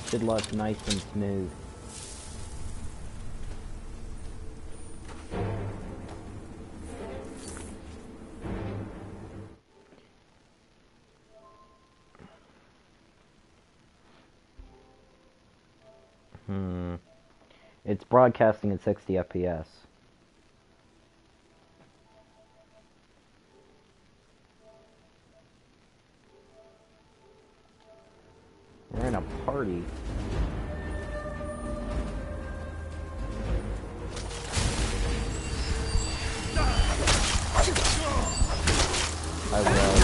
Should look nice and smooth. It's broadcasting at 60 FPS. We're in a party. I will.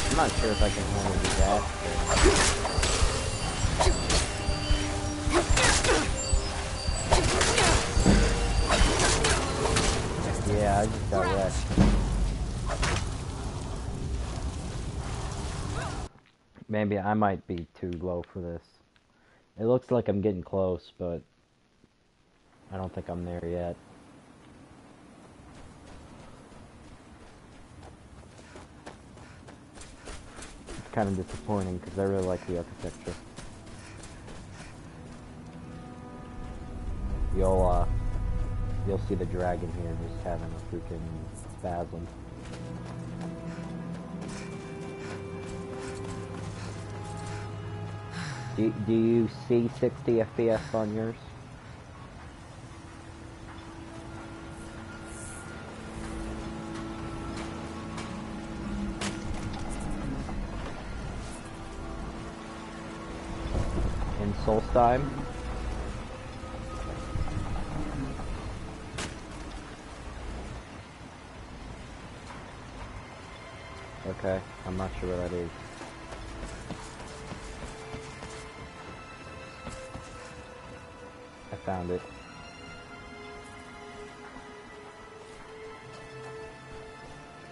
I'm not sure if I can handle that. Yeah, I just got wrecked. Maybe I might be too low for this. It looks like I'm getting close, but I don't think I'm there yet. Kind of disappointing because I really like the architecture. You'll see the dragon here just having a freaking spasm. Do you see 60 FPS on yours? Solstheim. Okay, I'm not sure where that is. I found it.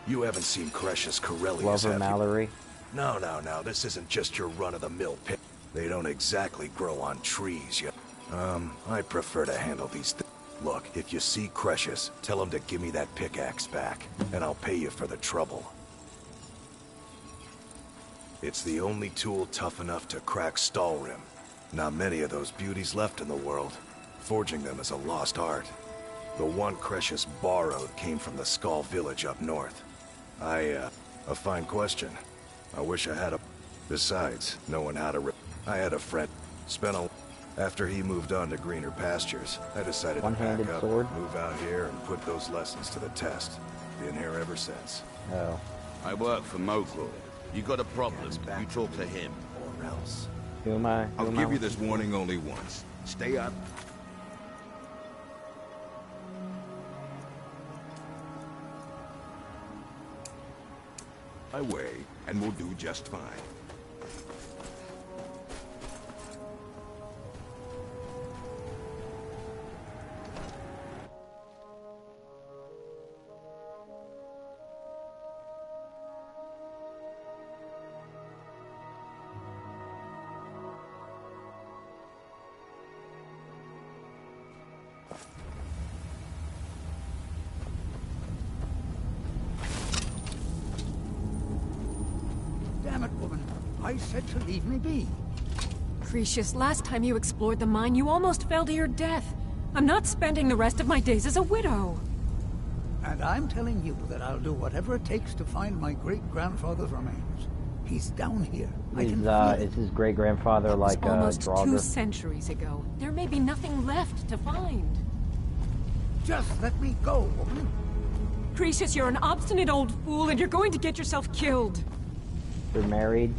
You haven't seen Cretius Corellius, Glover have Mallory? You? No. This isn't just your run-of-the-mill pit. They don't exactly grow on trees yet. I prefer to handle these things. Look, if you see Cretius, tell him to give me that pickaxe back, and I'll pay you for the trouble. It's the only tool tough enough to crack Stalrim. Not many of those beauties left in the world. Forging them is a lost art. The one Cretius borrowed came from the Skull village up north. A fine question. I wish I had a... Besides, knowing how to I had a friend, after he moved on to greener pastures, I decided to pack up, move out here, and put those lessons to the test. Been here ever since. Oh. I work for Mokul. You got a problem, you talk to him. Or else. Who am I? I'll give you this warning only once. Stay up. My way, and we'll do just fine. I said to leave me be. Cretius, last time you explored the mine, you almost fell to your death. I'm not spending the rest of my days as a widow. And I'm telling you that I'll do whatever it takes to find my great-grandfather's remains. He's down here. Is his great-grandfather like a almost Draugr? 2 centuries ago. There may be nothing left to find. Just let me go, woman. Cretius, you're an obstinate old fool, and you're going to get yourself killed. You're married?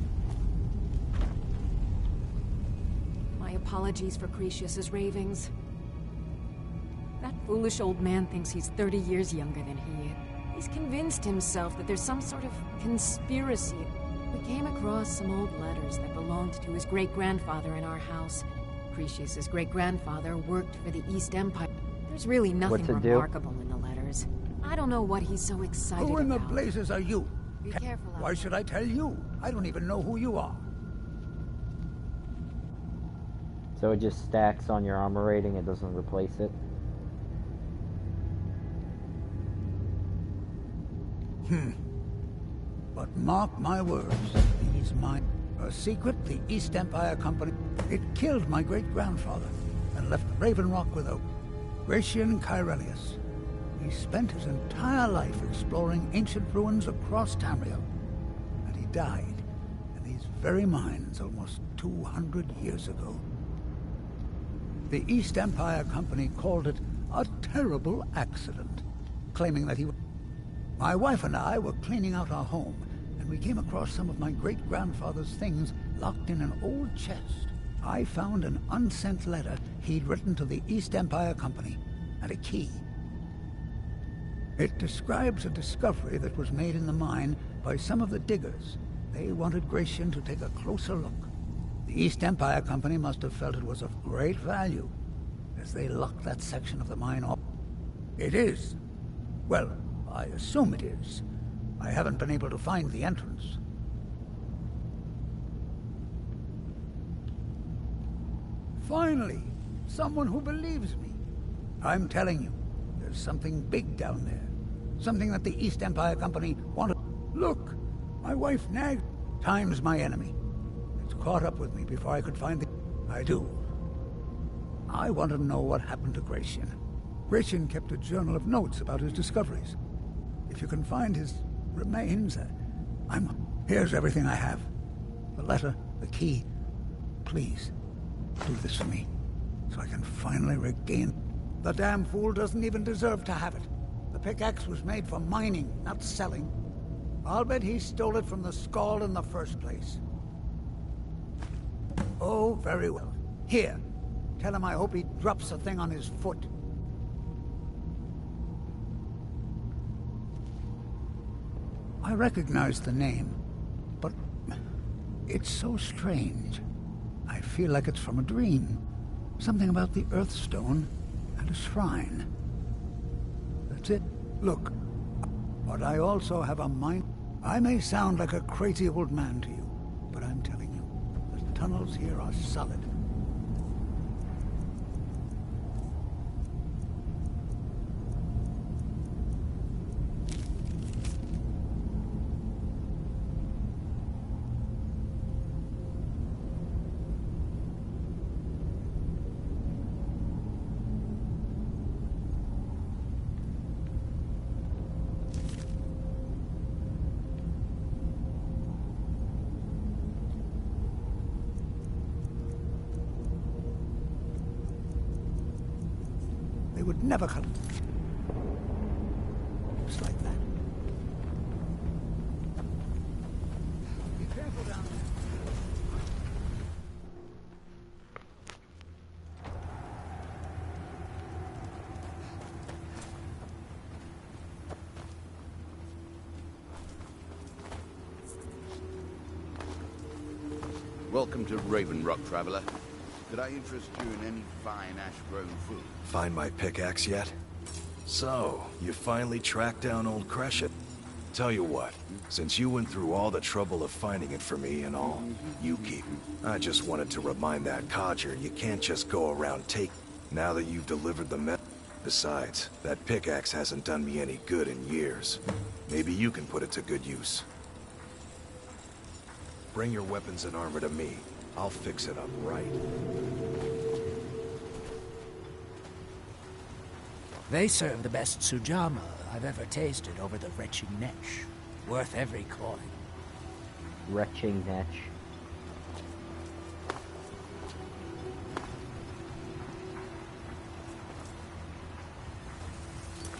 My apologies for Cretius's ravings. That foolish old man thinks he's 30 years younger than he is. He's convinced himself that there's some sort of conspiracy. We came across some old letters that belonged to his great-grandfather in our house. Cretius's great-grandfather worked for the East Empire. There's really nothing remarkable in the letters. I don't know what he's so excited about. Who in the blazes are you? Be careful. Why should I tell you? I don't even know who you are. So it just stacks on your armor rating, it doesn't replace it? But mark my words, he's mine. A secret the East Empire Company... It killed my great-grandfather and left Raven Rock without Gratian Kyrelius. He spent his entire life exploring ancient ruins across Tamriel. And he died in these very mines almost 200 years ago. The East Empire Company called it a terrible accident, claiming that he... My wife and I were cleaning out our home, and we came across some of my great-grandfather's things locked in an old chest. I found an unsent letter he'd written to the East Empire Company, and a key. It describes a discovery that was made in the mine by some of the diggers. They wanted Gratian to take a closer look. The East Empire Company must have felt it was of great value, as they locked that section of the mine up. It is. Well, I assume it is. I haven't been able to find the entrance. Finally, someone who believes me. I'm telling you, there's something big down there. Something that the East Empire Company wanted. Look, my wife nagged. Time's my enemy. It's caught up with me before I could find the... I do. I want to know what happened to Gratian. Gratian kept a journal of notes about his discoveries. If you can find his remains, Here's everything I have. The letter, the key. Please, do this for me, so I can finally regain... The damn fool doesn't even deserve to have it. The pickaxe was made for mining, not selling. I'll bet he stole it from the Skald in the first place. Oh, very well. Here, tell him I hope he drops the thing on his foot. I recognize the name, but it's so strange. I feel like it's from a dream. Something about the Earthstone and a shrine. That's it. Look, but I also have a mind. I may sound like a crazy old man to you, but I'm telling you, the tunnels here are solid. Would never come. Just like that. Be careful down there. Welcome to Raven Rock, traveler. Could I interest you in any fine ash-grown food? Find my pickaxe yet? So, you finally tracked down old Crescent. Tell you what, since you went through all the trouble of finding it for me and all, you keep it. I just wanted to remind that codger you can't just go around now that you've delivered the met. Besides, that pickaxe hasn't done me any good in years. Maybe you can put it to good use. Bring your weapons and armor to me. I'll fix it up right. They serve the best sujama I've ever tasted over the retching Nesh. Worth every coin. Retching Nesh.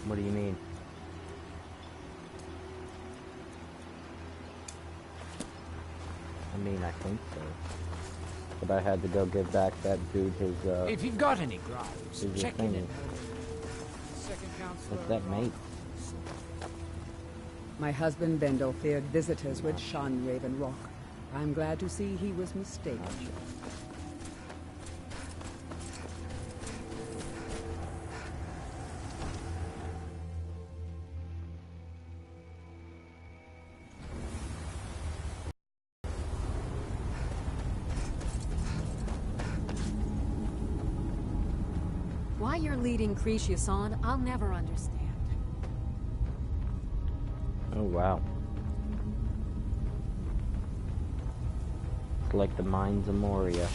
What do you mean? I mean, I think so. But I had to go give back that dude his, If you've got any gripes, check in it. What's that, mate? My husband Bendel feared visitors would shun Raven Rock. I'm glad to see he was mistaken. Why you're leading Cretius on, I'll never understand. Oh, wow. It's like the mines of Moria.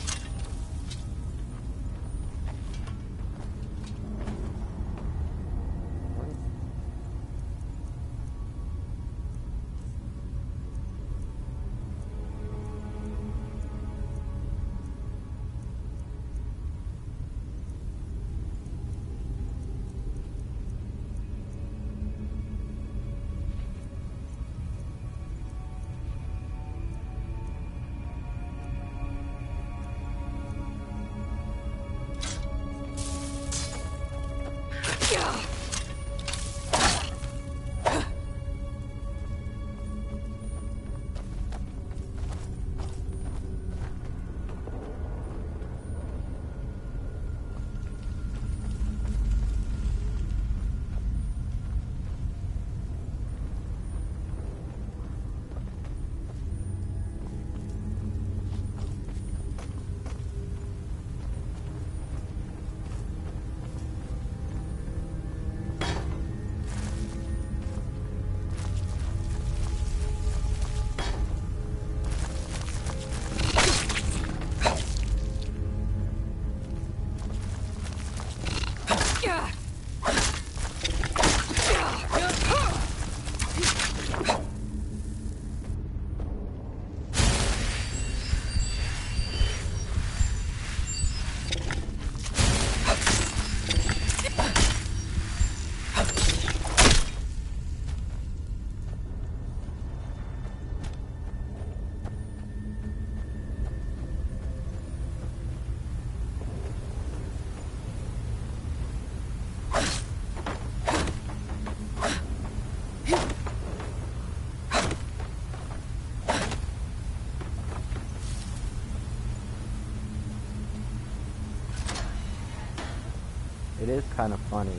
It is kind of funny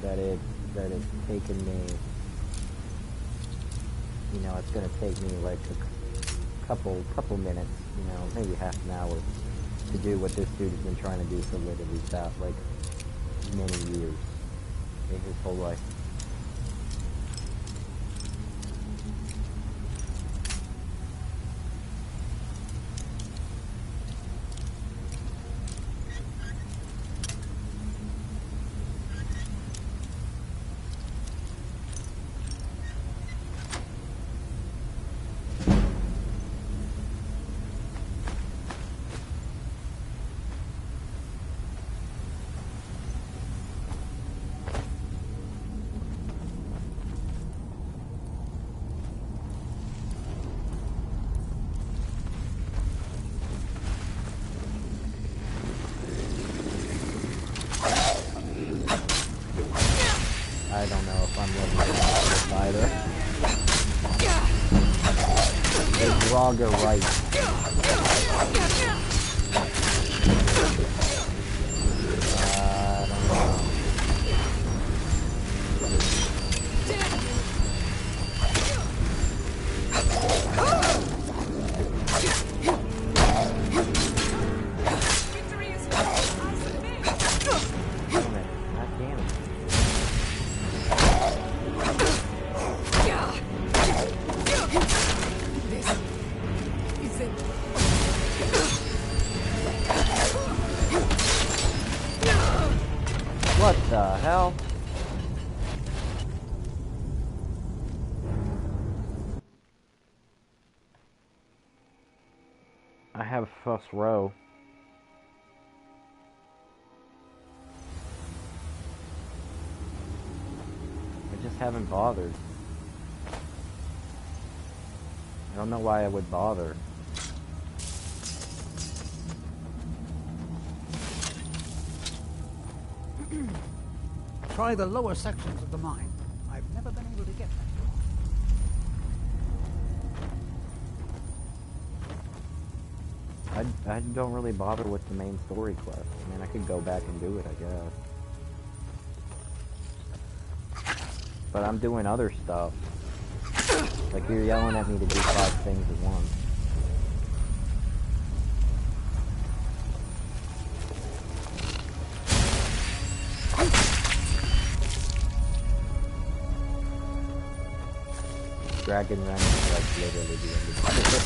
that it's taken me, you know, it's gonna take me like a couple minutes, you know, maybe half an hour to do what this dude has been trying to do for literally about like many years, his whole life. I don't know if I'm looking at this either. Is Raga right? I don't know. What the hell? I have first row. I just haven't bothered. I don't know why I would bother. Try the lower sections of the mine. I've never been able to get that far. I don't really bother with the main story quest. I mean, I could go back and do it, I guess. But I'm doing other stuff. Like, you're yelling at me to do 5 things at once. Dragon Run is like literally the end of the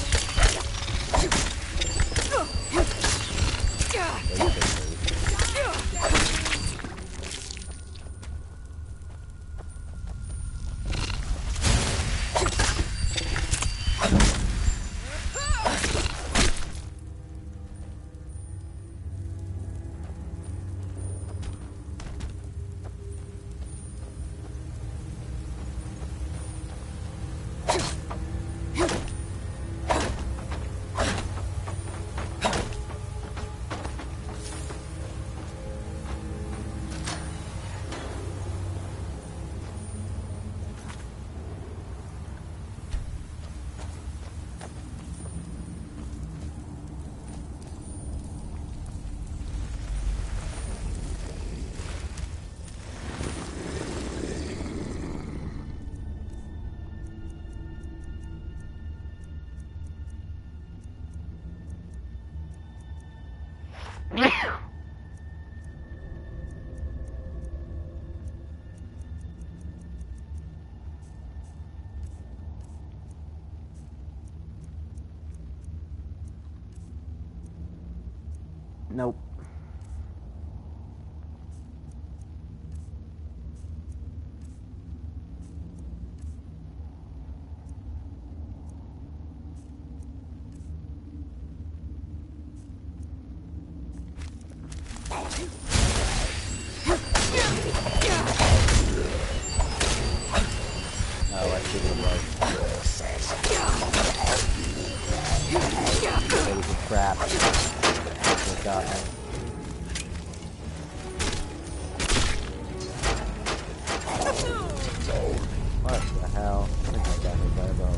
Nope. Oh, I see what it was. It was a trap. It got me. What the hell? I think I got hit by a bow.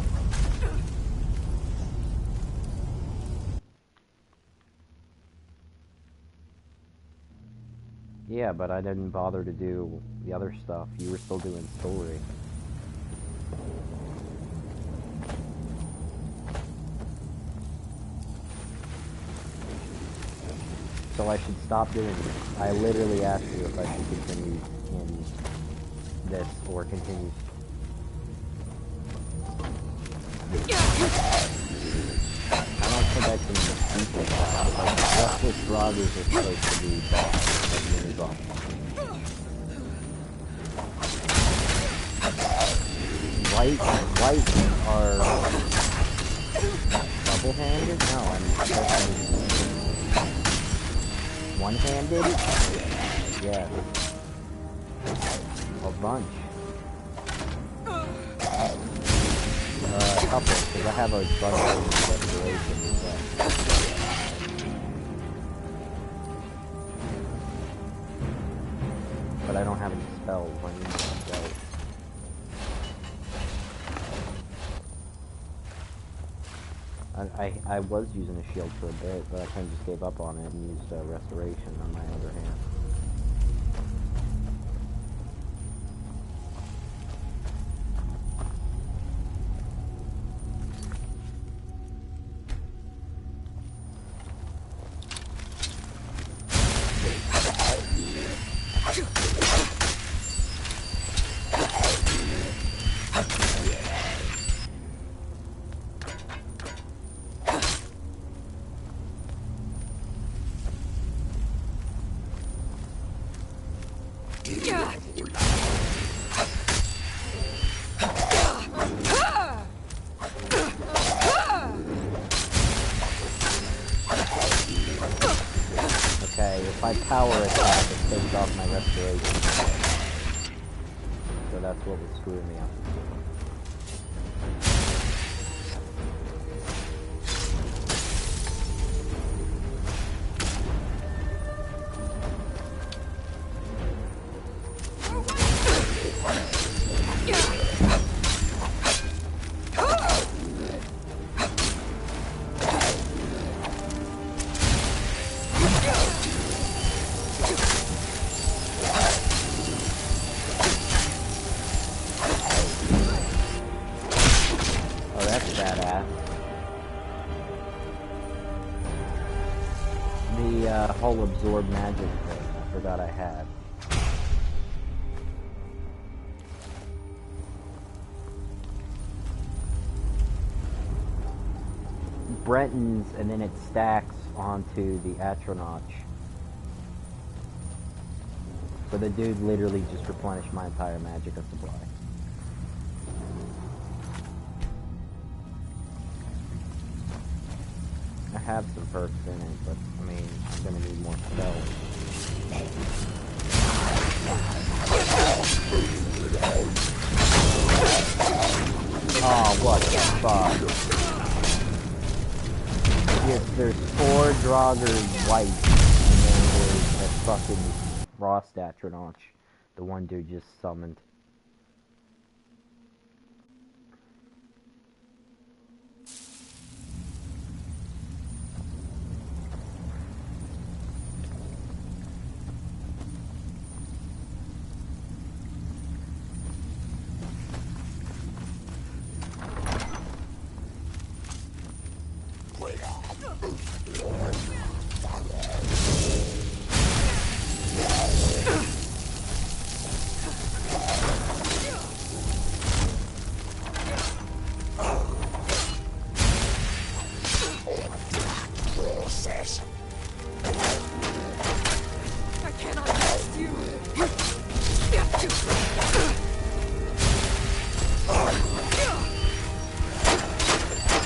Yeah, but I didn't bother to do the other stuff. You were still doing story. So I should stop doing this. I literally asked you if I should continue in this or continue. I don't think I can beat this guy. Like, Restless Roggers are supposed to be boss, like mini boss. White are double-handed? No, I'm guessing one-handed? Yeah. A bunch. A couple, because I have a bunch of restoration as well. But I don't have any spells when you need spells. I was using a shield for a bit, but I kind of just gave up on it and used restoration on my other hand. If I power attack, it takes off my restoration. So that's what was screwing me up. Whole absorb magic thing I forgot I had. Breton's, and then it stacks onto the Atronach. So the dude literally just replenished my entire magicka supply. I have some perks in it, but I mean, I'm gonna need more spells. Oh, what the fuck? Yes, there's 4 Draugr white, and then there's a fucking Frost Atronach, the one dude just summoned.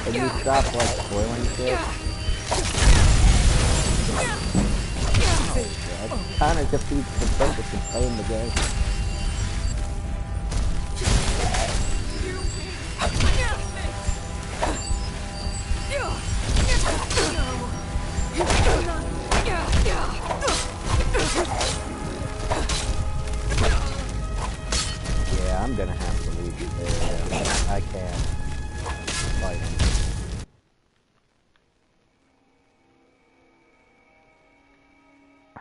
Can you stop, like, spoiling shit? That kind of defeats the purpose of playing the game. Yeah, I'm gonna have to leave it there. I can't fight him.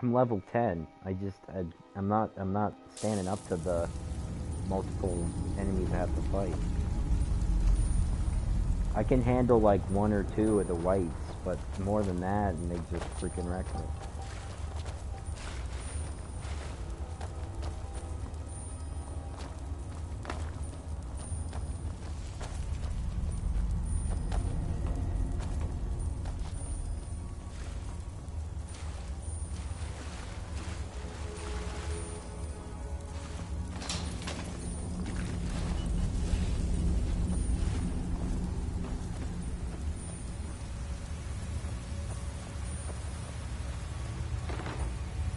I'm level 10. I'm not standing up to the multiple enemies I have to fight. I can handle like 1 or 2 of the whites, but more than that, and they just freaking wreck me.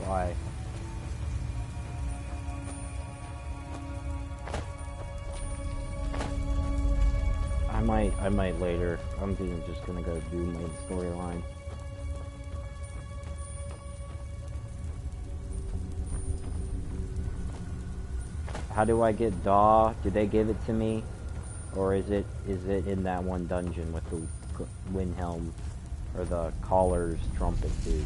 Why? I might later. I'm just gonna go do main storyline. How do I get Daw? Do they give it to me? Or is it in that one dungeon with the Windhelm or the Caller's trumpet dude?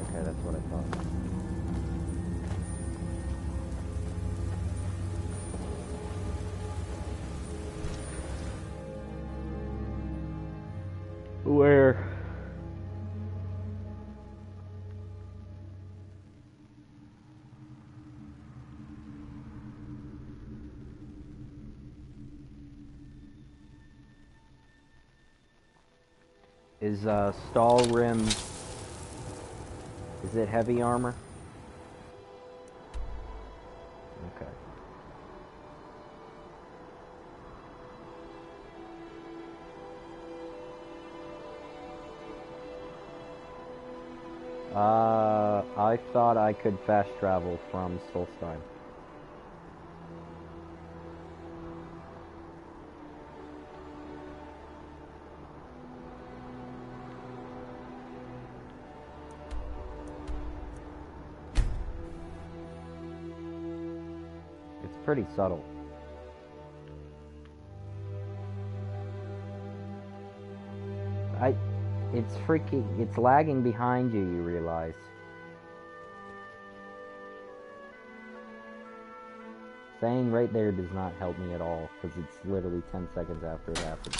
Okay, that's what I thought. Where? Is Stalrim, is it heavy armor? Okay. I thought I could fast travel from Solstein. It's pretty subtle. It's lagging behind you, you realize. Saying right there does not help me at all, because it's literally 10 seconds after it happened.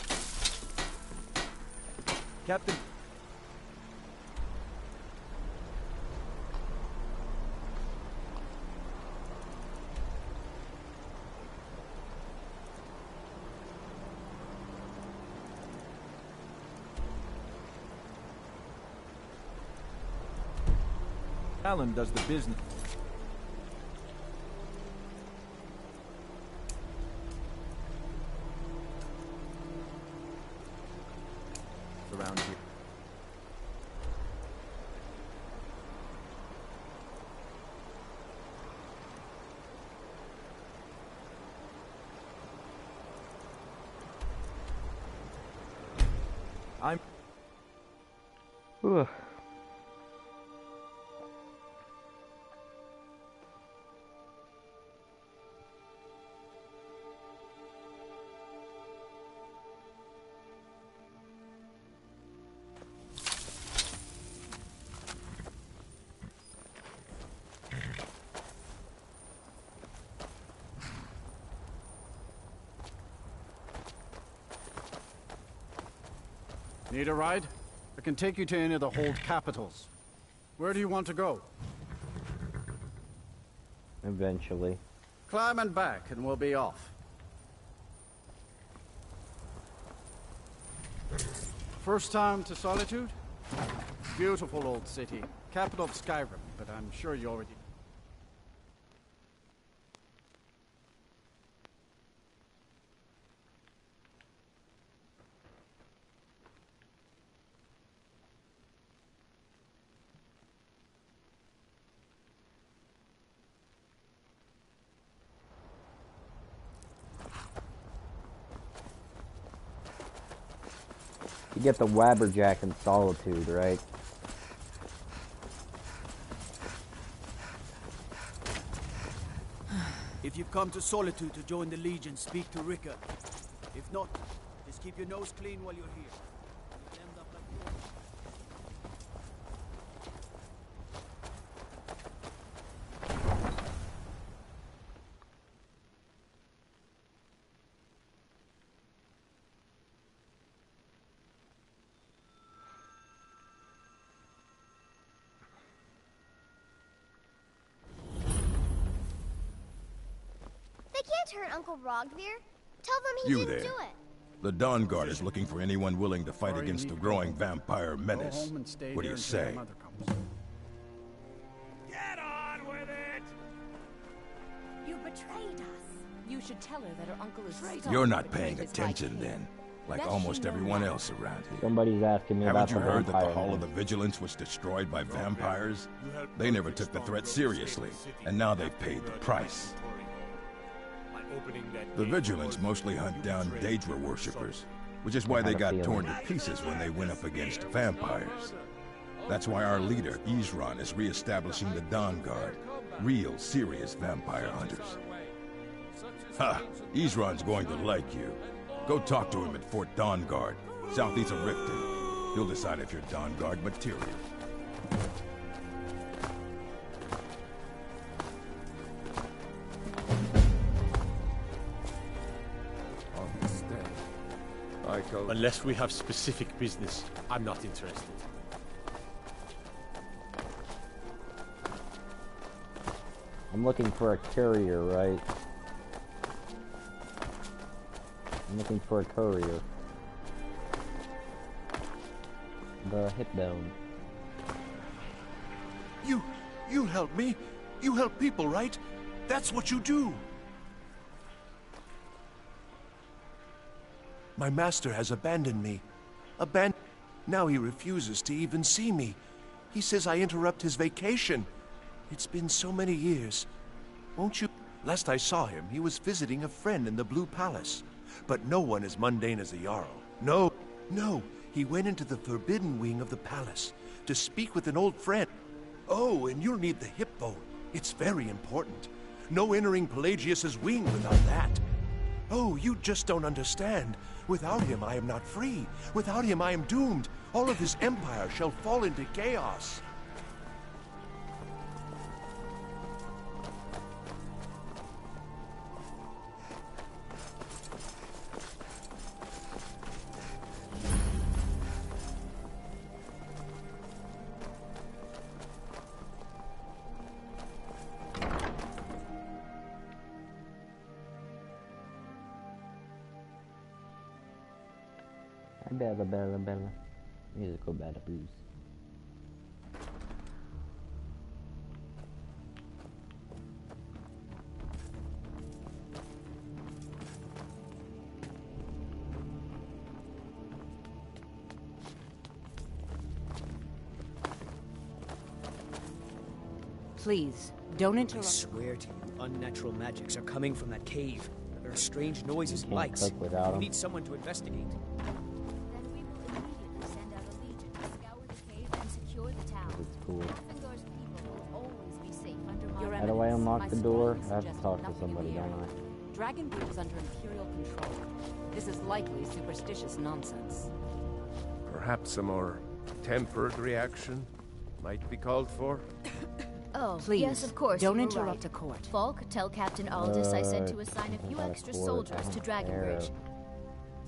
Captain. Alan does the business. Around here. I'm... Ugh. Need a ride? I can take you to any of the hold capitals. Where do you want to go? Eventually. Climb and back, and we'll be off. First time to Solitude? Beautiful old city. Capital of Skyrim, but I'm sure you already... You get the Wabberjack in Solitude, right? If you've come to Solitude to join the Legion, speak to Ricker. If not, just keep your nose clean while you're here. You'll end up like you. Hurt Uncle Rogvir. Tell them he You didn't there. do it. The Dawn Guard is looking for anyone willing to fight against the growing vampire menace. Go home and stay What do here you until your say? mother comes. Get on with it! You betrayed us. You should tell her that her uncle is right. You're not paying attention then, like almost everyone else around here. Somebody's asking me about Haven't you the heard that the vampire Hall of man. the Vigilance was destroyed by vampires? They never took the threat seriously, and now they've paid the price. The Vigilance mostly hunt down Daedra worshippers, which is why they got torn to pieces when they went up against vampires. That's why our leader, Isran, is re-establishing the Dawn Guard, real, serious vampire hunters. Ha! Isran's going to like you. Go talk to him at Fort Dawn Guard, southeast of Riften. He'll decide if you're Dawn Guard material. Unless we have specific business, I'm not interested. I'm looking for a courier, right? I'm looking for a courier. The Hipbone. You help me. You help people, right? That's what you do. My master has abandoned me. Now he refuses to even see me. He says I interrupt his vacation. It's been so many years. Won't you? Last I saw him, he was visiting a friend in the Blue Palace. But no one as mundane as the Jarl. No. He went into the forbidden wing of the palace to speak with an old friend. Oh, and you'll need the hip bone. It's very important. No entering Pelagius's wing without that. Oh, you just don't understand. Without him, I am not free. Without him, I am doomed. All of his empire shall fall into chaos. Bella. Musical bad blues. Please, don't interrupt. I swear to you, unnatural magics are coming from that cave. There are strange noises and Can't lights. cook without We 'em. need someone to investigate. Then we will immediately send out a legion to scour the cave and secure the town. It's cool. Gryffindor's people will always be safe under my Your How do I Eminence, unlock my the door? scrolling I have to suggests talk to nothing in somebody, the don't area. I? Dragonbridge is under Imperial control. This is likely superstitious nonsense. Perhaps some more tempered reaction might be called for? Oh, Please, yes, of course. don't you were interrupt right. a court. Falk, tell Captain Aldous I sent to assign a few About a extra court, soldiers I to don't care. Dragonbridge.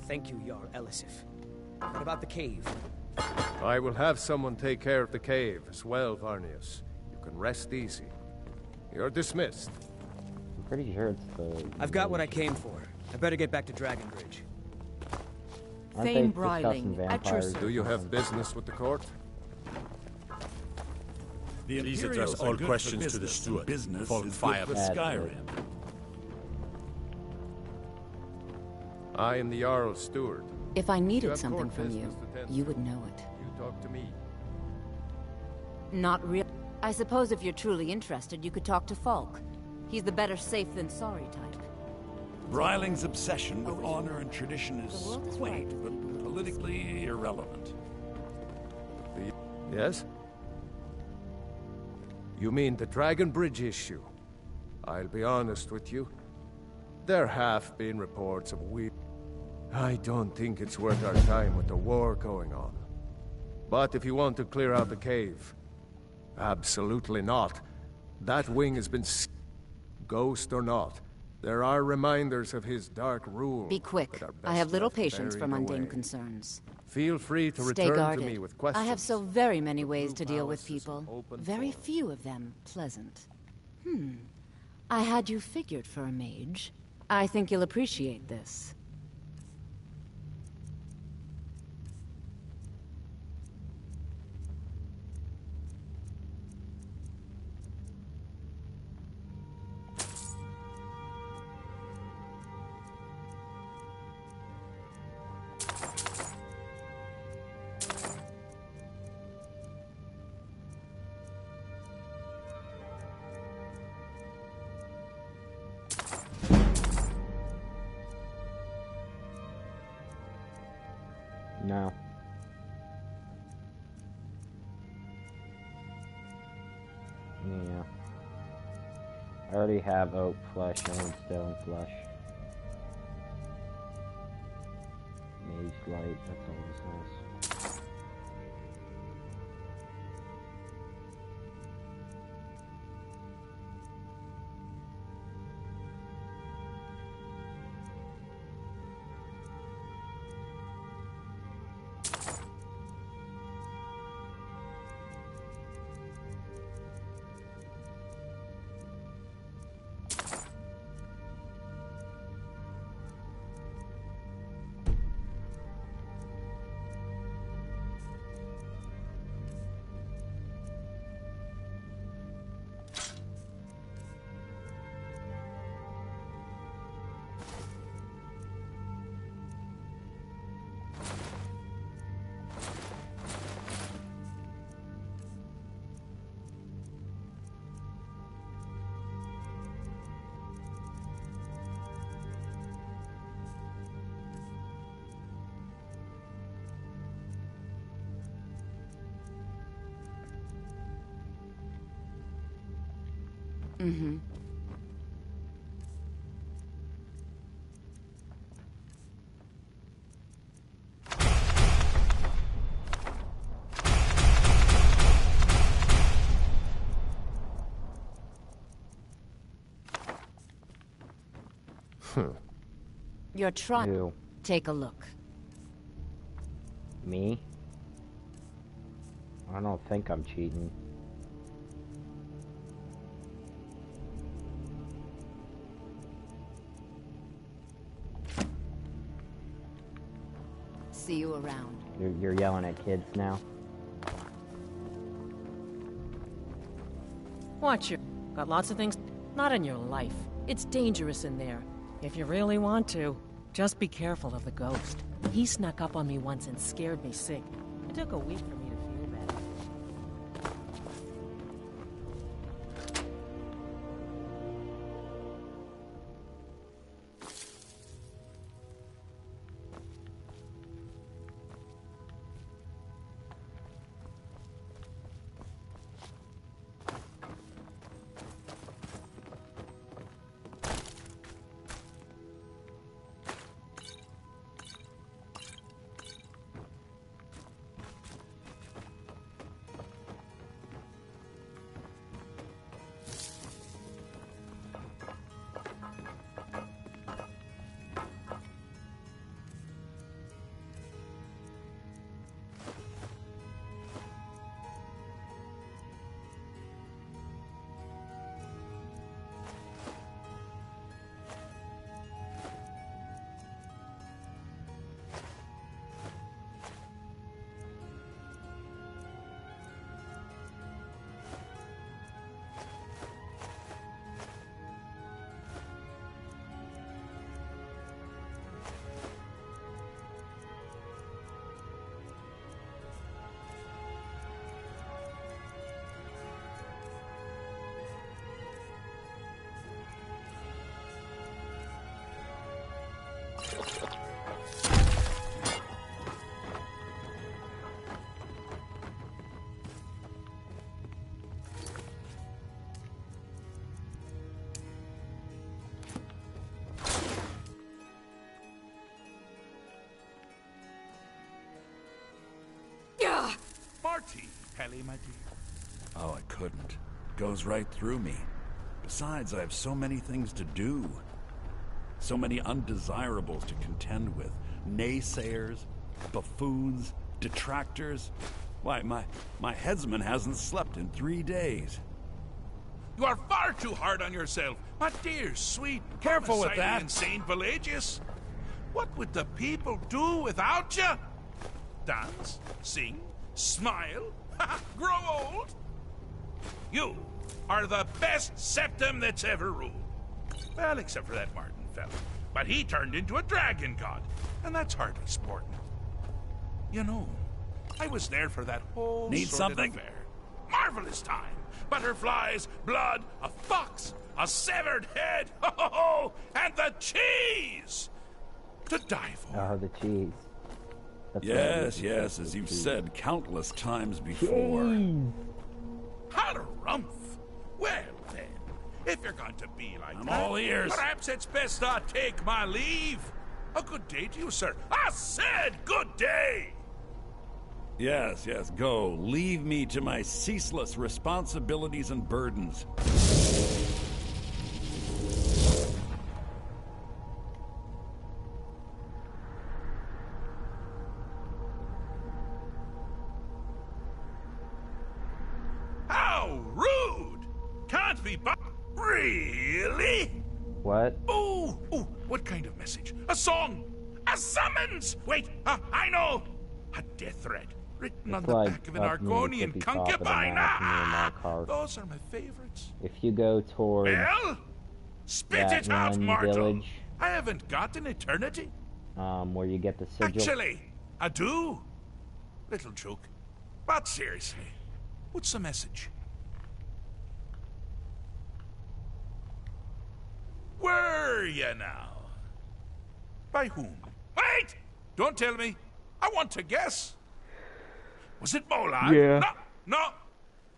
Thank you, Yar Elisif. What about the cave? I will have someone take care of the cave as well, Varnius. You can rest easy. You're dismissed. I'm pretty sure it's the... I've got what I came for. I better get back to Dragonbridge. Aren't they Thane discussing Bryling, at your vampires? service. Do you have business with the court? The Please Imperials address are all good for questions to the business, steward. and business Falk is fire. good for That's Skyrim. I am the Jarl's steward. If I You needed have something court from you, business to tend you to. would know it. You talk to me. Not real. I suppose if you're truly interested, you could talk to Falk. He's the better safe than sorry type. Bryling's obsession with honor and tradition is The world is quaint, right. but politically irrelevant. Yes? You mean the Dragon Bridge issue? I'll be honest with you. There have been reports of I don't think it's worth our time with the war going on. But if you want to clear out the cave, absolutely not. That wing has been ghost or not. There are reminders of his dark rule. Be quick. that are I best have little left patience for buried mundane away. concerns. Feel free to Stay return guarded. to me with questions. I have so very many ways to deal with Blue Palace is an people. open Very forum. few of them pleasant. I had you figured for a mage. I think you'll appreciate this. No. Yeah. I already have oak flesh, I need stone flesh. Mage light, that's always nice. Mm-hmm. You're trying. Ew. Take a look. Me? I don't think I'm cheating. See you around. You're yelling at kids now? Watch your... Got lots of things... Not in your life. It's dangerous in there. If you really want to, just be careful of the ghost. He snuck up on me once and scared me sick. It took a week for me to feel better. Marty, Pelly, my dear. Oh, I couldn't. Goes right through me. Besides, I have so many things to do. So many undesirables to contend with. Naysayers, buffoons, detractors. Why, my headsman hasn't slept in 3 days. You are far too hard on yourself, my dear, sweet, careful with that. Insane Pelagius. What would the people do without you? Dance, sing, smile, grow old? You are the best septum that's ever ruled. Well, except for that Martin fella. But he turned into a dragon god, and that's hardly sporting. You know, I was there for that whole Need sort something? of affair. Marvelous time. Butterflies, blood, a fox, a severed head, and the cheese to die for. Oh, the cheese. That's Yes, yes, as you've said countless times before. Harumph. Well then, if you're going to be like I'm that, all ears. perhaps it's best I take my leave. A good day to you, sir. I said good day. Yes, yes, go. Leave me to my ceaseless responsibilities and burdens. How rude! Can't be Really? What? Ooh, what kind of message? A song? A summons? Wait, I know! A death threat. Written on the back of an Argonian concubine. Those are my favorites. If you go towards Well, spit it out, mortal. village, I haven't got an eternity. where you get the sigil. Actually, I do. Little joke. But seriously, what's the message? Were you now? By whom? Wait! Don't tell me. I want to guess. Was it Molag? Yeah. No.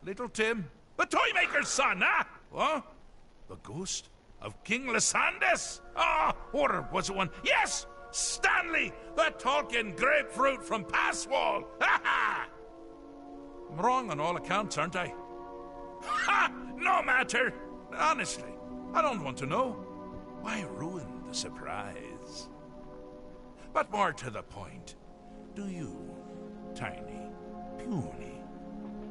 Little Tim. The Toymaker's son, huh? What? The ghost of King Lysandas? Or was it one? Yes! Stanley, the talking grapefruit from Passwall. I'm wrong on all accounts, aren't I? Ha! No matter. Honestly, I don't want to know. Why ruin the surprise? But more to the point, do you, tiny, puny,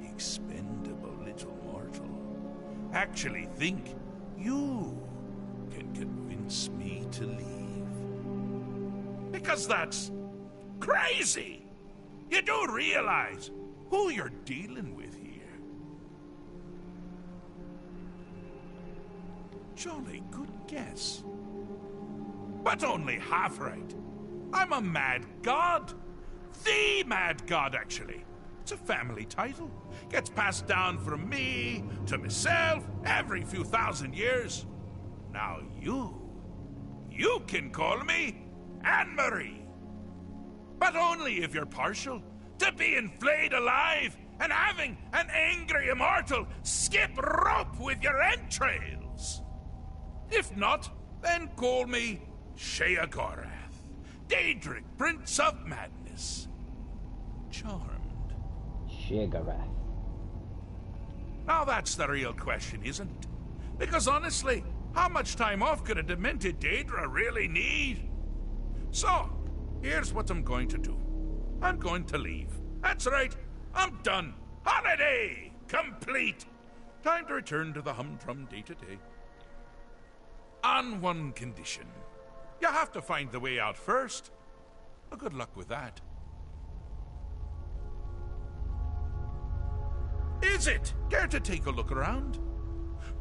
expendable little mortal, actually think you can convince me to leave? Because that's crazy! You do realize who you're dealing with here. Jolly good guess. But only half right. I'm a mad god. The mad god, actually. It's a family title. Gets passed down from me to myself every few thousand years. Now you can call me Anne-Marie. But only if you're partial to being flayed alive and having an angry immortal skip rope with your entrails. If not, then call me Sheogorath, Daedric, Prince of Madness. Charmed. Sheogorath. Now that's the real question, isn't it? Because honestly, how much time off could a demented Daedra really need? So, here's what I'm going to do. I'm going to leave. That's right, I'm done. Holiday complete. Time to return to the humdrum day-to-day. On one condition. You have to find the way out first. Well, good luck with that. Is it? Care to take a look around?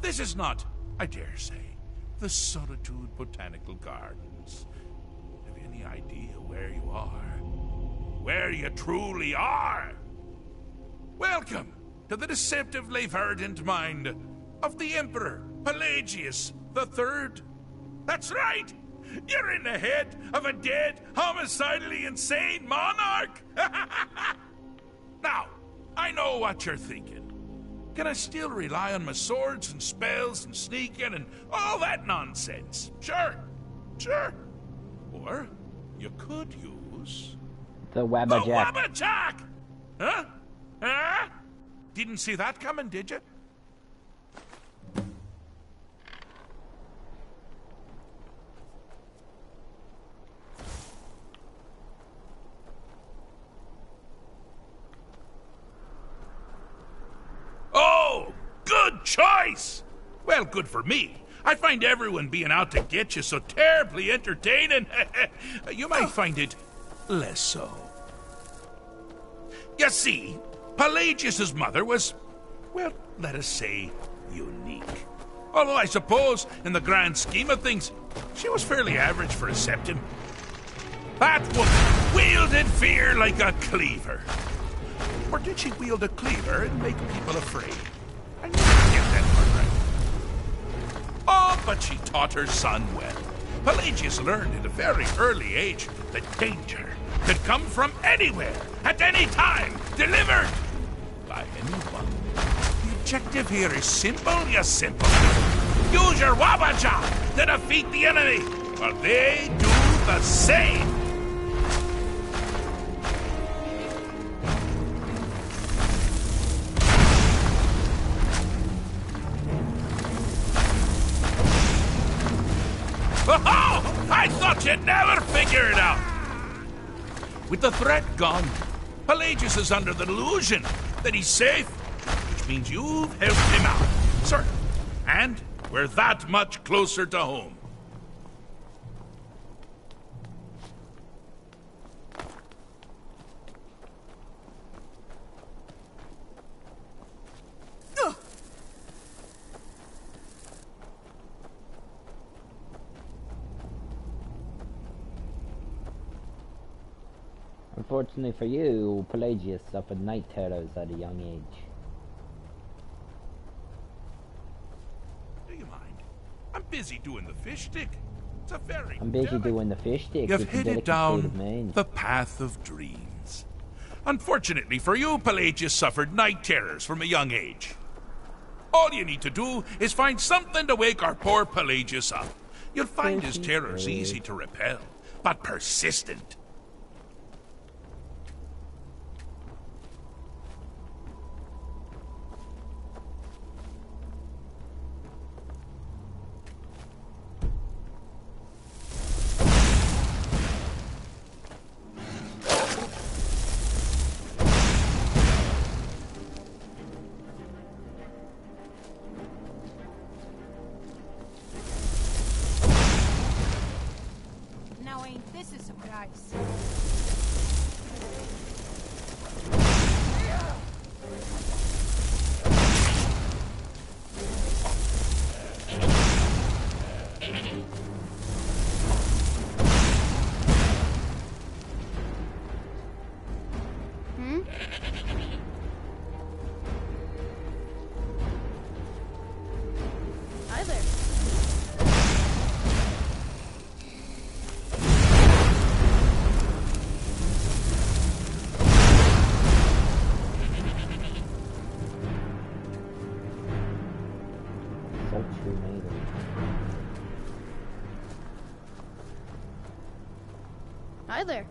This is not, I dare say, the Solitude Botanical Gardens. Have you any idea where you are? Where you truly are? Welcome to the deceptively verdant mind of the Emperor Pelagius III. That's right! You're in the head of a dead, homicidally insane monarch! Now, I know what you're thinking. Can I still rely on my swords and spells and sneaking and all that nonsense? Sure. Or you could use... The Wabbajack. The Wabbajack! Huh? Huh? Didn't see that coming, did you? Oh, good choice! Well, good for me. I find everyone being out to get you so terribly entertaining. You might find it less so. You see, Pelagius's mother was, well, let us say, unique. Although I suppose, in the grand scheme of things, she was fairly average for a septim. That woman wielded fear like a cleaver. Or did she wield a cleaver and make people afraid? I never get that part right. Oh, but she taught her son well. Pelagius learned at a very early age that danger could come from anywhere, at any time, delivered by anyone. The objective here is simple, yes, simple. Use your wabaja to defeat the enemy, while they do the same. Oh, I thought you'd never figure it out. With the threat gone, Pelagius is under the delusion that he's safe, which means you've helped him out, sir. And we're that much closer to home. Unfortunately for you, Pelagius suffered night terrors at a young age. Do you mind? I'm busy doing the fish stick. It's a very I'm busy doing the fish stick. You've headed down the path of dreams. Unfortunately for you, Pelagius suffered night terrors from a young age. All you need to do is find something to wake our poor Pelagius up. You'll find his terrors easy to repel, but persistent. Hi there.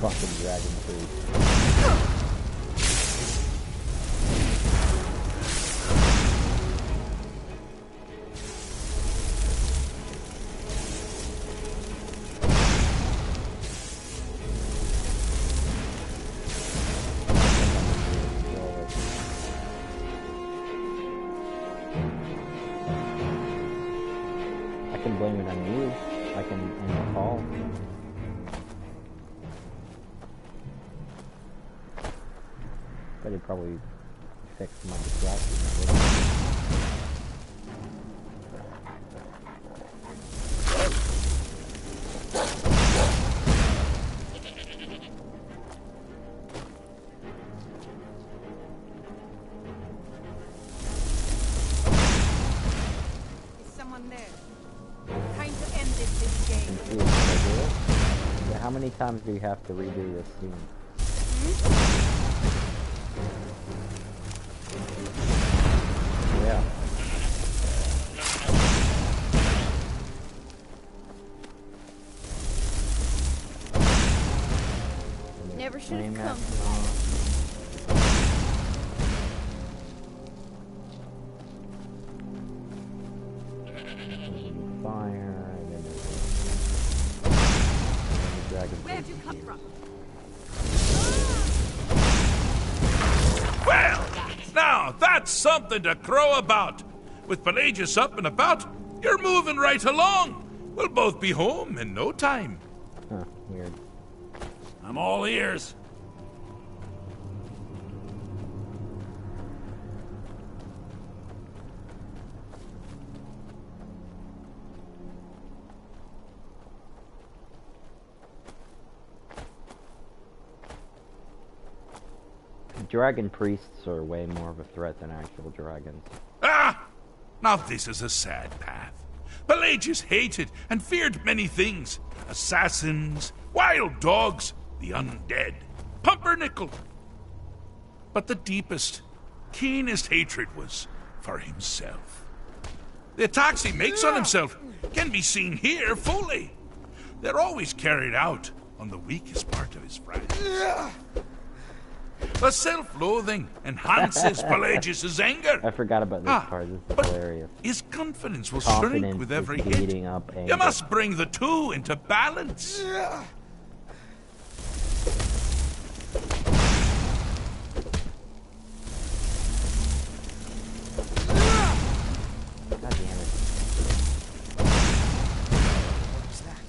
Fucking dragon food. I can blame it on you. I can end the call. But it probably fix my distraction. Is someone there? Time to end this game. Yeah, how many times do you have to redo this scene? Yeah. Never should have come. Fire, and then there's dragon. Where'd you come from? Well, now that's something to crow about. With Pelagius up and about, you're moving right along. We'll both be home in no time. Huh, weird. I'm all ears. Dragon priests are way more of a threat than actual dragons. Ah! Now this is a sad path. Pelagius hated and feared many things. Assassins, wild dogs, the undead, pumpernickel. But the deepest, keenest hatred was for himself. The attacks he makes on himself can be seen here fully. They're always carried out on the weakest part of his friends. The self-loathing enhances Pelagius' anger. I forgot about this part. This is hilarious. His confidence will Confidence shrink with every is hit. beating up anger. You must bring the two into balance. God damn it. What's that?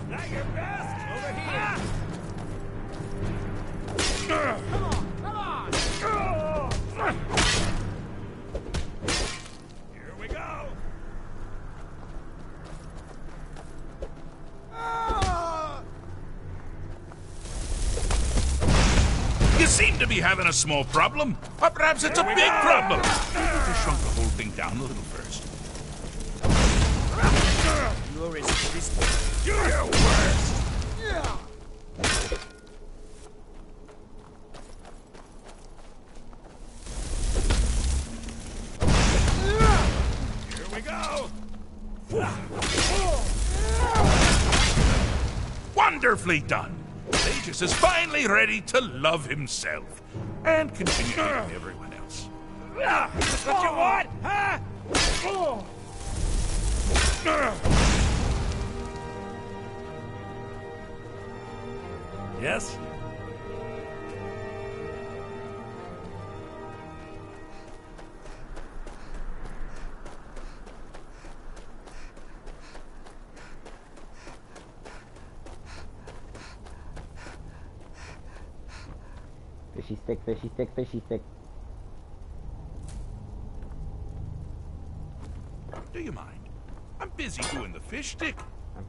Not your best. Over here. Come on! Here we go. You seem to be having a small problem, or perhaps it's a big problem. Maybe to shrunk the whole thing down a little first. You're resistant. Do your worst. Here we go. Wonderfully done. Pelagius is finally ready to love himself and continue hating everyone else. That's what you want, huh? Yes? Fishy stick, fishy stick, fishy stick. Do you mind? I'm busy doing the fish stick.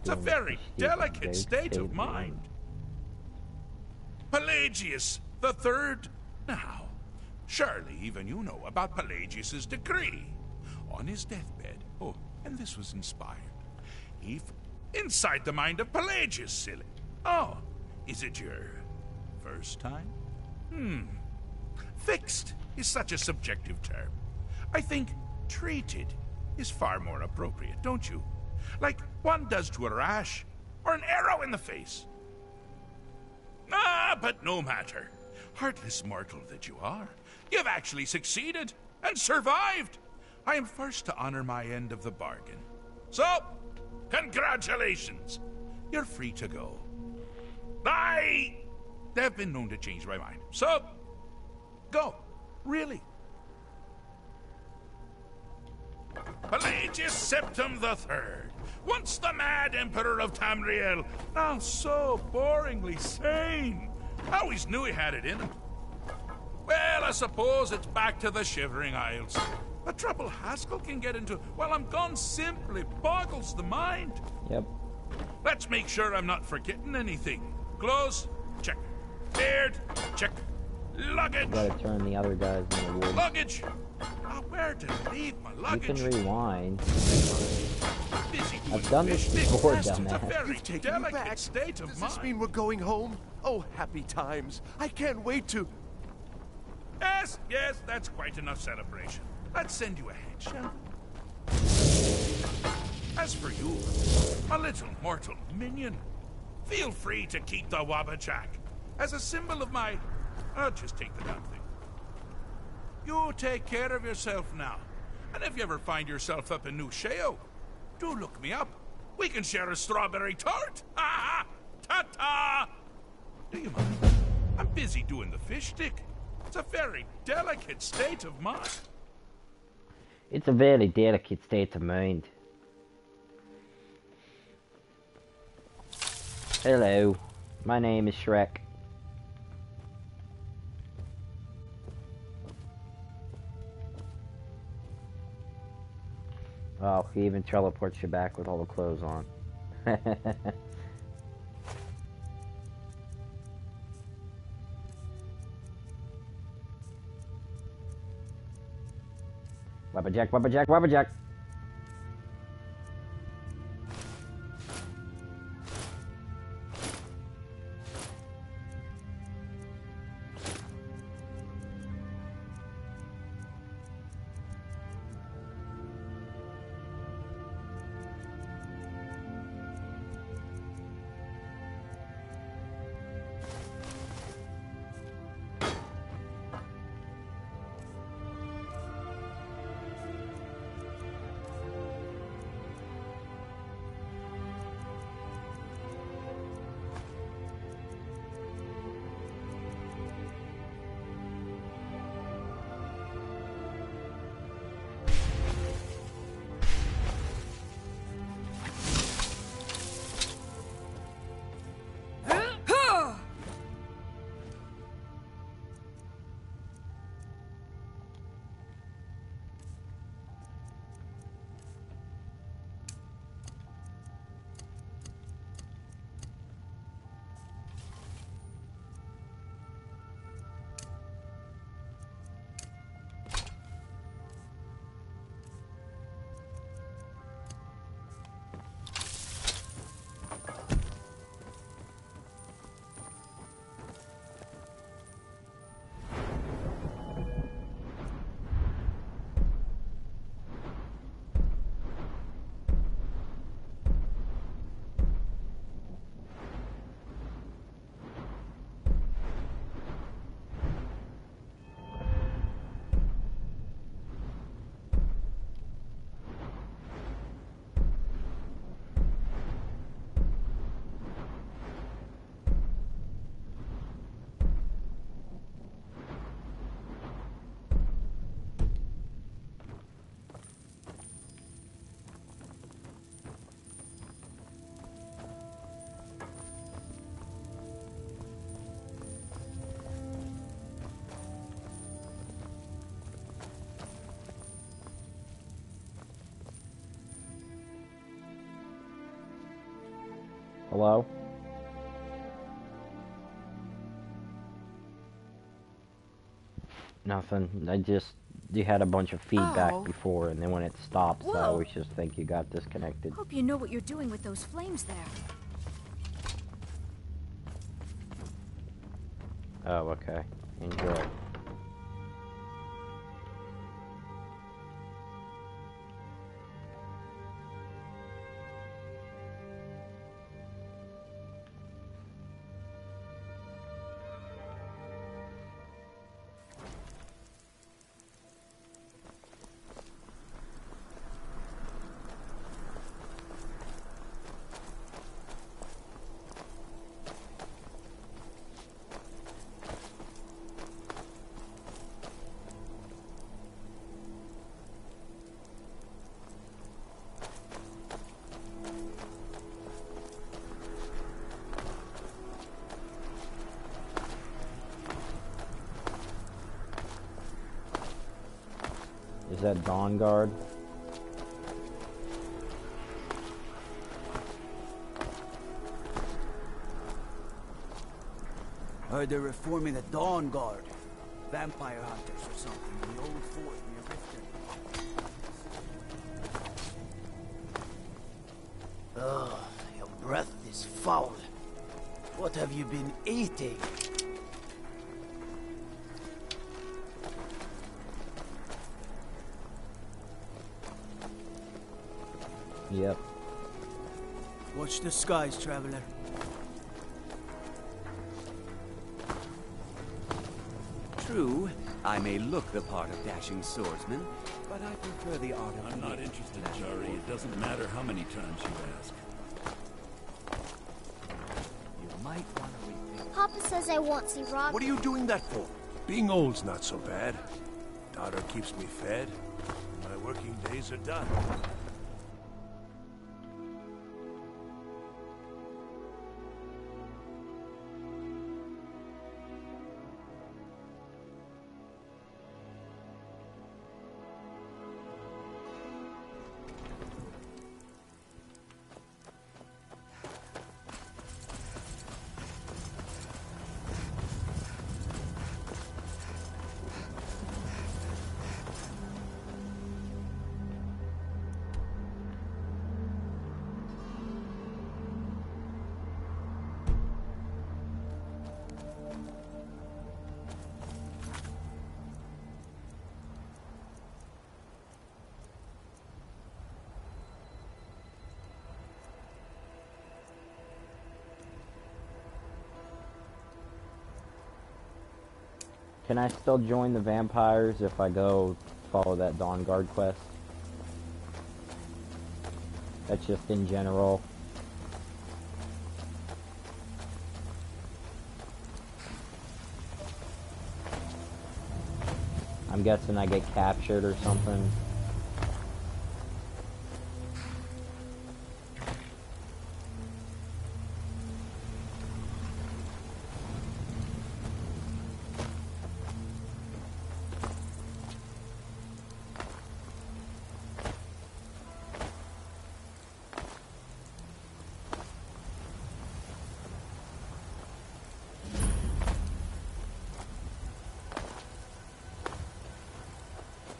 It's a doing the very fish stick. delicate Very state of state mind. Pelagius the Third. Now, surely even you know about Pelagius's decree. On his deathbed, oh, and this was inspired. Inside the mind of Pelagius, silly. Oh, is it your first time? Fixed is such a subjective term. I think treated is far more appropriate, don't you? Like one does to a rash or an arrow in the face. Ah, but no matter. Heartless mortal that you are, you've actually succeeded and survived. I am first to honor my end of the bargain. So, congratulations. You're free to go. They've been known to change my mind. So, go. Really. Pelagius Septim III, once the mad Emperor of Tamriel, now so boringly sane. I always knew he had it in him. Well, I suppose it's back to the Shivering Isles. The trouble Haskell can get into while I'm gone simply boggles the mind. Yep. Let's make sure I'm not forgetting anything. Clothes, check. Beard, check. Luggage. Gotta turn the other guys in the woods. Luggage. Oh, where to leave my luggage? You can rewind. Busy doing I've done this before, dumbass. You've taken me back. State of Does this mind. mean we're going home? Oh, happy times. I can't wait to... Yes, yes, that's quite enough celebration. Let's send you ahead, shall we? As for you, a little mortal minion, feel free to keep the Wabbajack as a symbol of my... I'll just take the damn thing. You take care of yourself now. And if you ever find yourself up in New Sheo, do look me up. We can share a strawberry tart. Ha ha! Ta-ta! Do you mind? I'm busy doing the fish stick. It's a very delicate state of mind. It's a very delicate state of mind. Hello, my name is Shrek. Oh, he even teleports you back with all the clothes on. Wabbajack, Wabbajack, Wabbajack! Hello? Nothing. You had a bunch of feedback before, and then when it stops, I always just think you got disconnected. Hope you know what you're doing with those flames there. Oh, okay. Enjoy. Is that Dawn Guard? Heard they're reforming the Dawn Guard. Vampire hunters or something in the old fort near Riften. Ugh, your breath is foul. What have you been eating? Yep. Watch the skies, traveler. True, I may look the part of dashing swordsman, but I prefer the art of... I'm not interested, Jari. It doesn't matter how many times you ask. You might want to rethink. Papa says I won't see Rob. What are you doing that for? Being old's not so bad. Daughter keeps me fed. My working days are done. Can I still join the vampires if I go follow that Dawn Guard quest? That's just in general. I'm guessing I get captured or something.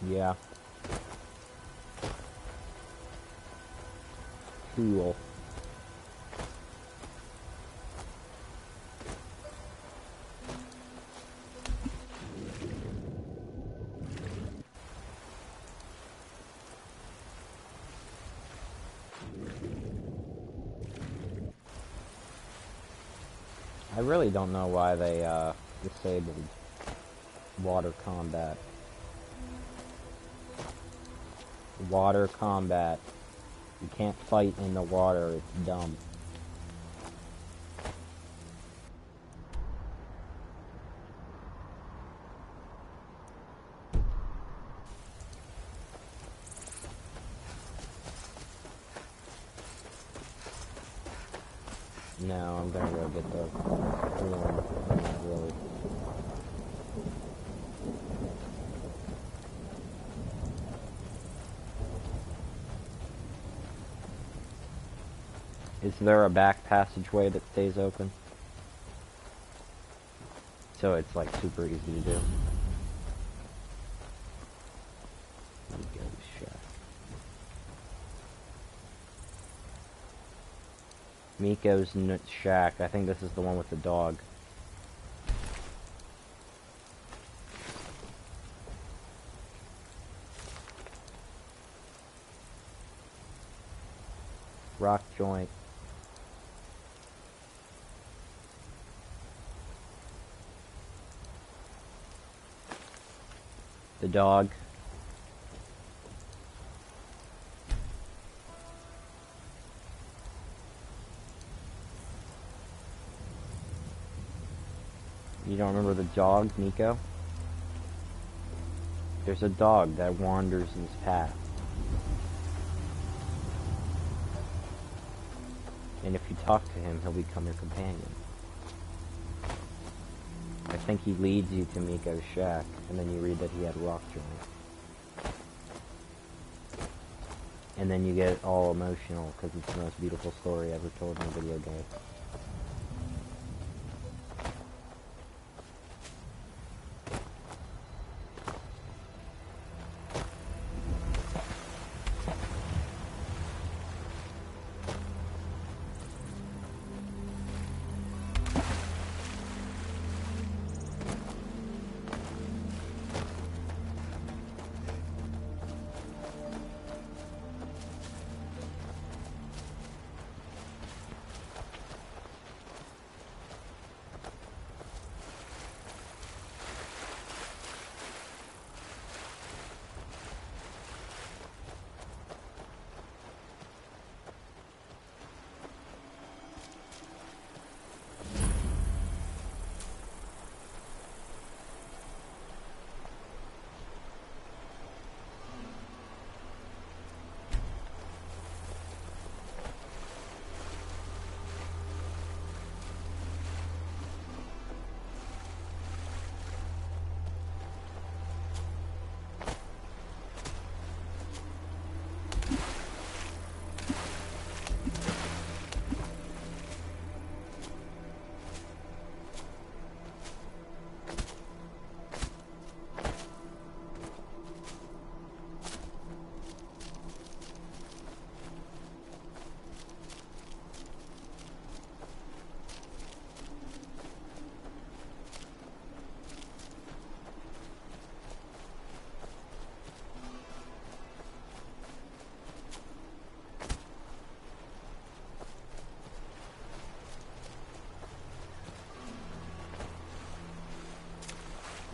Yeah. Cool. I really don't know why they disabled water combat. Water combat. You can't fight in the water, it's dumb. No, I'm gonna go get the horn. Not really. Is there a back passageway that stays open? So it's like super easy to do. Miko's shack. I think this is the one with the dog. Rock joint. The dog. You don't remember the dog, Nico? There's a dog that wanders his path. And if you talk to him, he'll become your companion. I think he leads you to Miko's shack, and then you read that he had rock joint. And then you get all emotional because it's the most beautiful story ever told in a video game.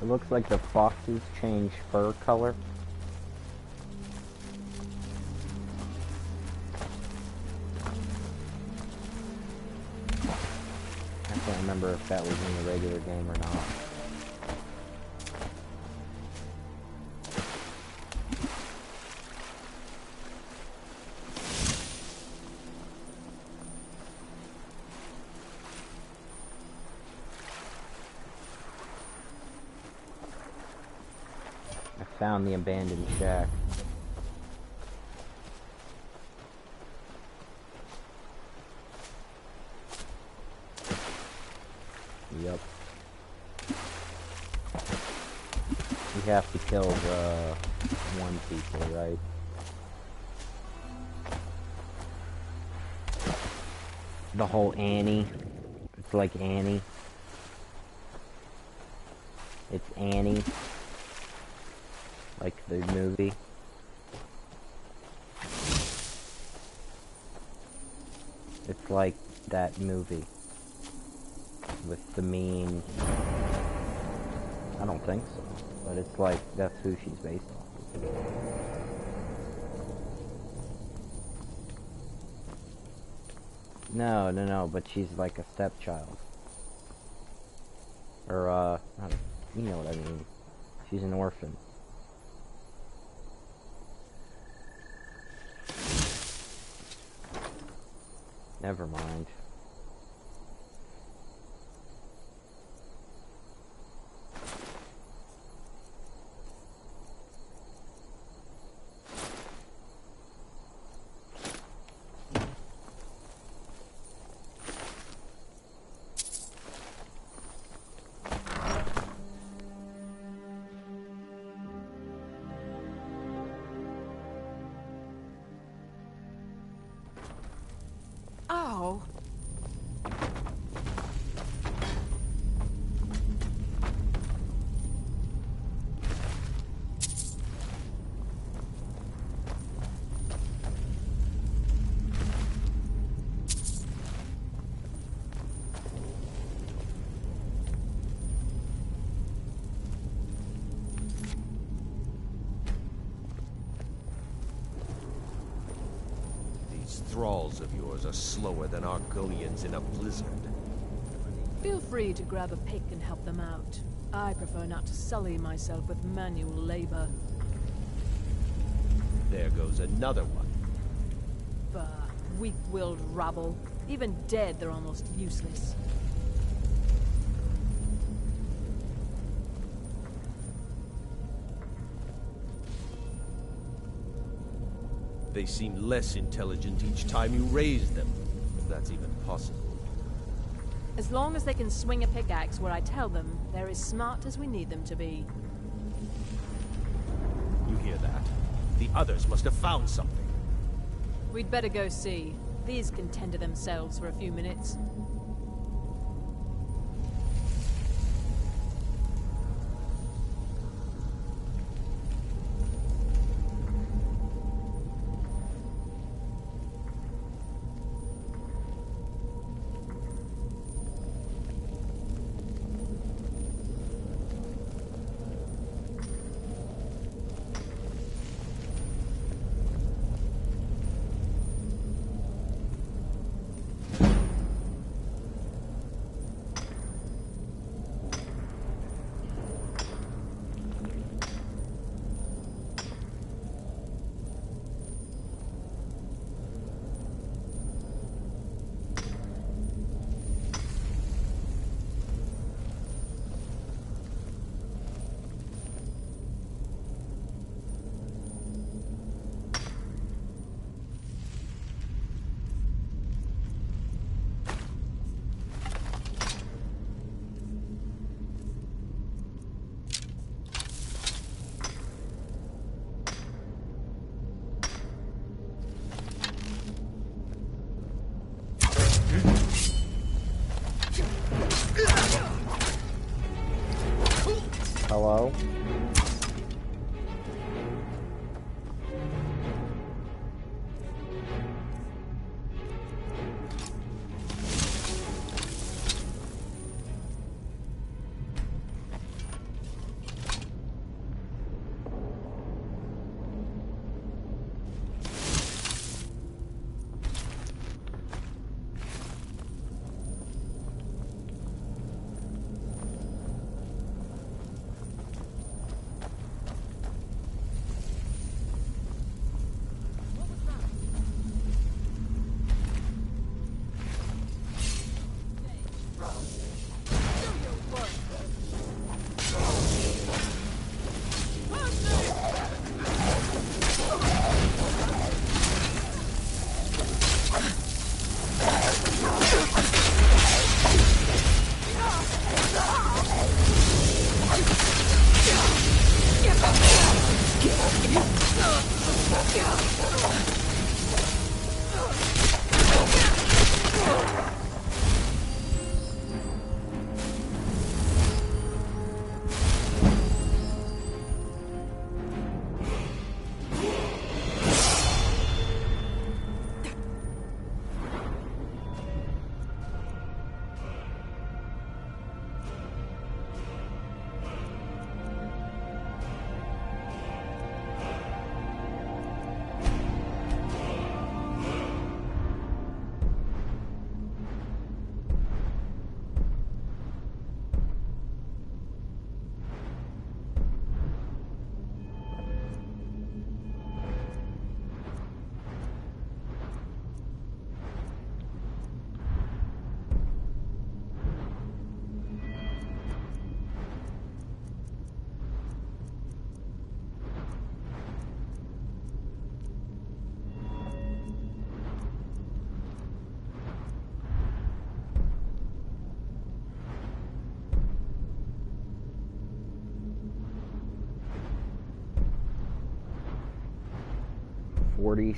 It looks like the foxes change fur color. I can't remember if that was in the regular game or not. Found the abandoned shack. Yep. We have to kill the one people, right? The whole Annie. It's like Annie. It's Annie. Like the movie. It's like that movie. With the mean... I don't think so. But it's like, that's who she's based off of. No, but she's like a stepchild. Or, you know what I mean. She's an orphan. Never mind. Oh. Thralls of yours are slower than Argonians in a blizzard. Feel free to grab a pick and help them out. I prefer not to sully myself with manual labor. There goes another one. Bah, weak-willed rabble. Even dead, they're almost useless. They seem less intelligent each time you raise them, if that's even possible. As long as they can swing a pickaxe where I tell them, they're as smart as we need them to be. You hear that? The others must have found something. We'd better go see. These can tend to themselves for a few minutes. Hello?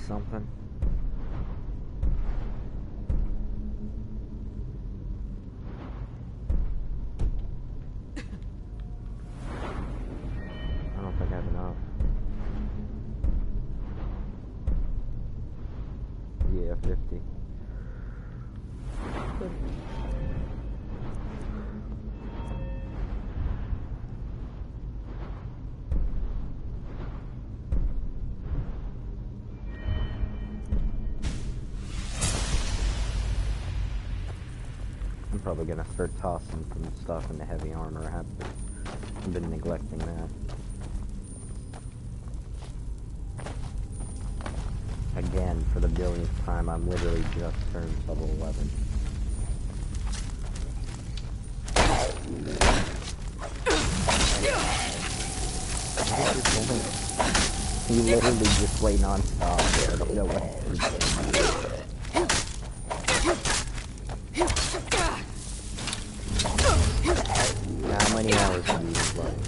Something. I don't think I have enough. Yeah, 50. I'm probably gonna start tossing some stuff into heavy armor. I've been neglecting that. Again, for the billionth time, I'm literally just turned level 11. You literally just wait non-stop there. I don't know what. How many hours have you been playing?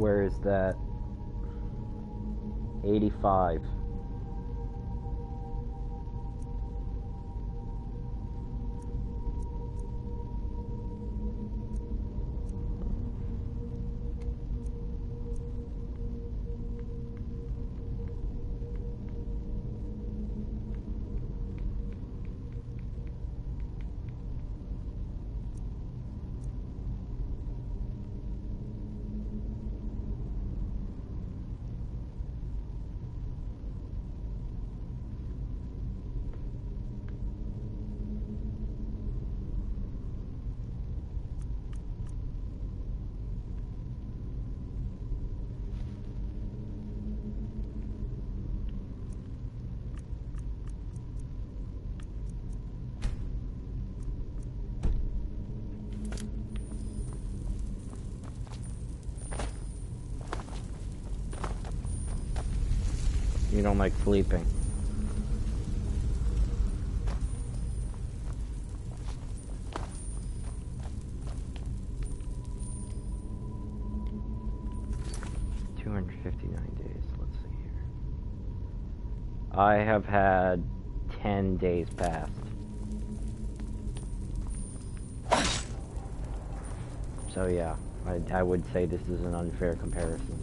Where is that? 85. You don't like sleeping. days, let's see here. I have had 10 days past. So yeah, I would say this is an unfair comparison.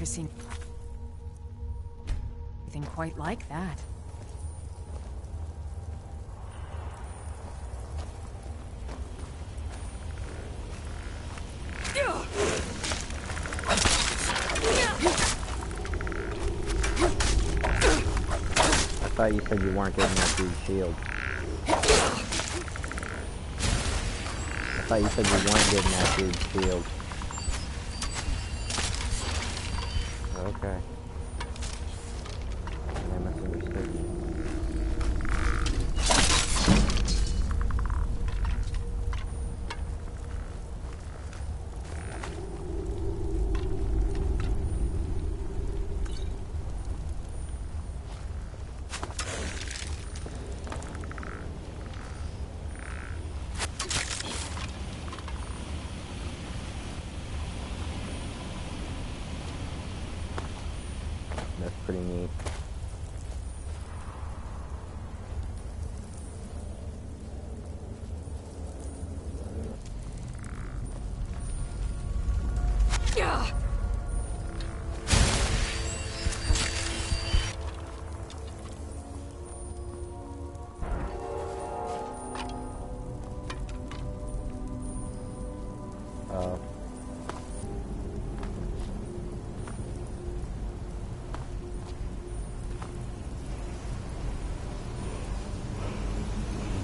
never seen anything quite like that. I thought you said you weren't getting that dude's shield. I thought you said you weren't getting that dude's shield. Okay. I misunderstood you. That's pretty neat.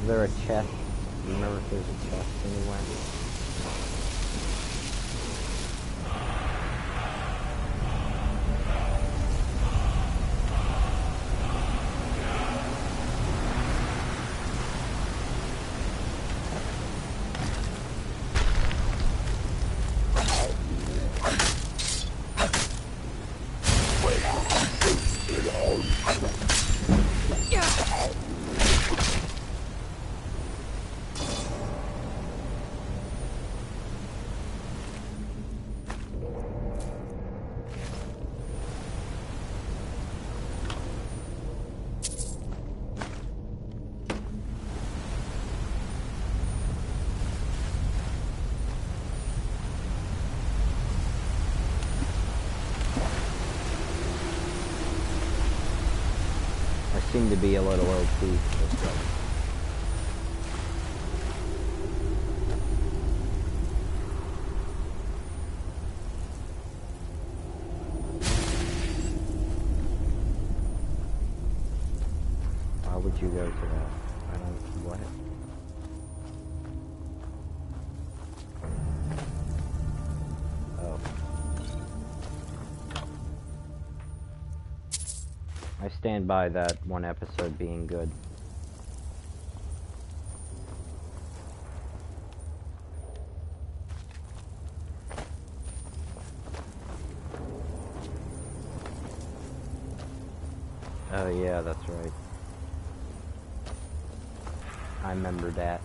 Is there a chest? Do you remember if there's a chest anywhere? Seem to be a little OP. Why would you go to that? I don't. What? I stand by that one episode being good. Oh yeah, that's right. I remember that.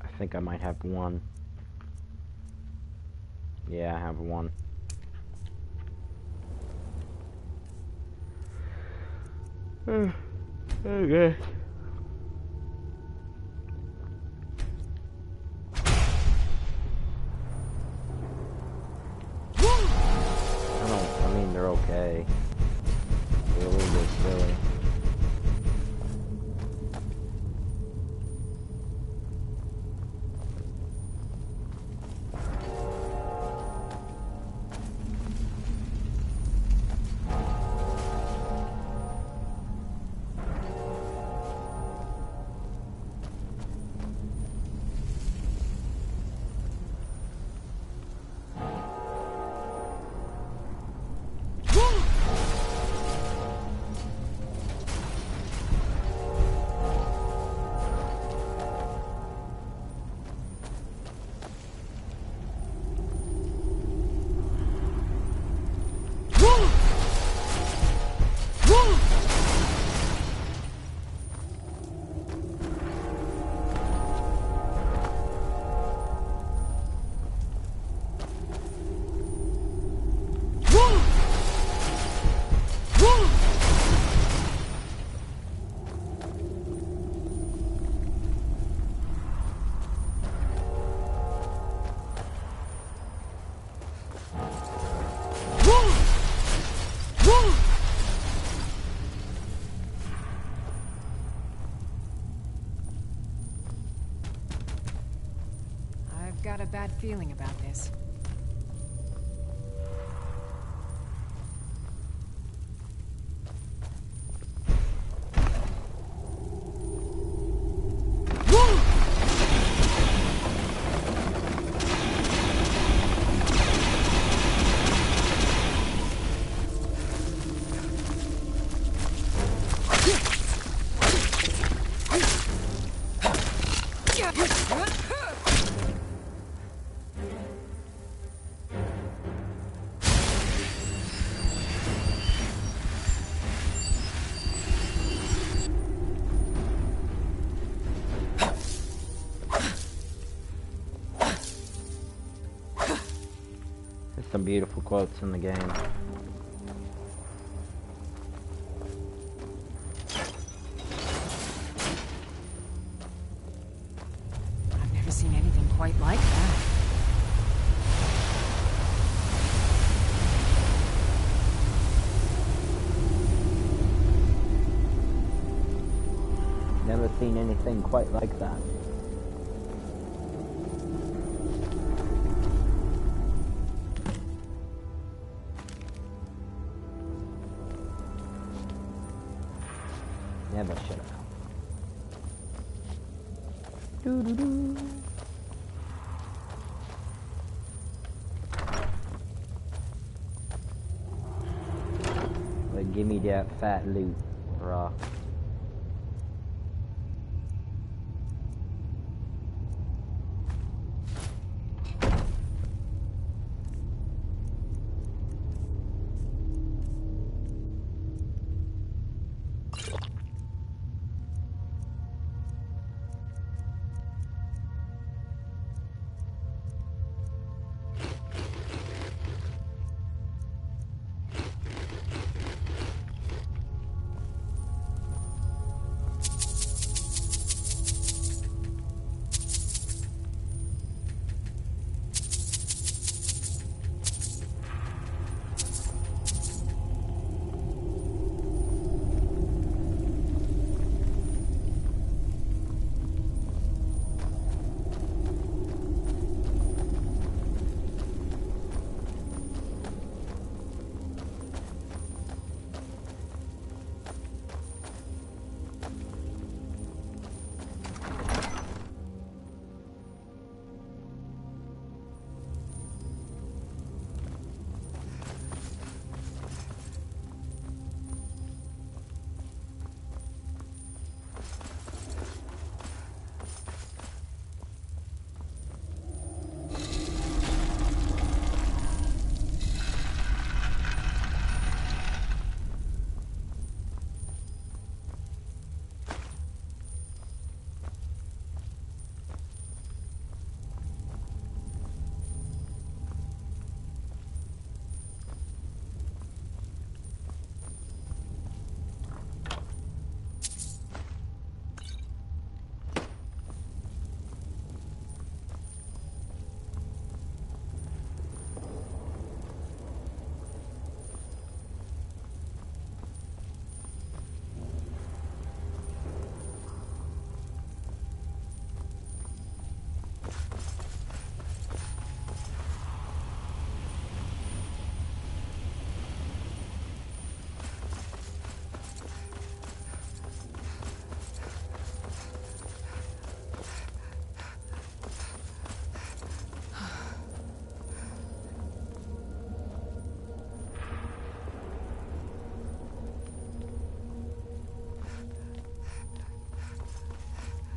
I think I might have one. Yeah, I have one. Okay. Okay. Really good, really. I've got a bad feeling about this. There's some beautiful quotes in the game. I've never seen anything quite like that. Never seen anything quite like that. Never should have. Doo-doo-doo. But give me that fat loot, brah.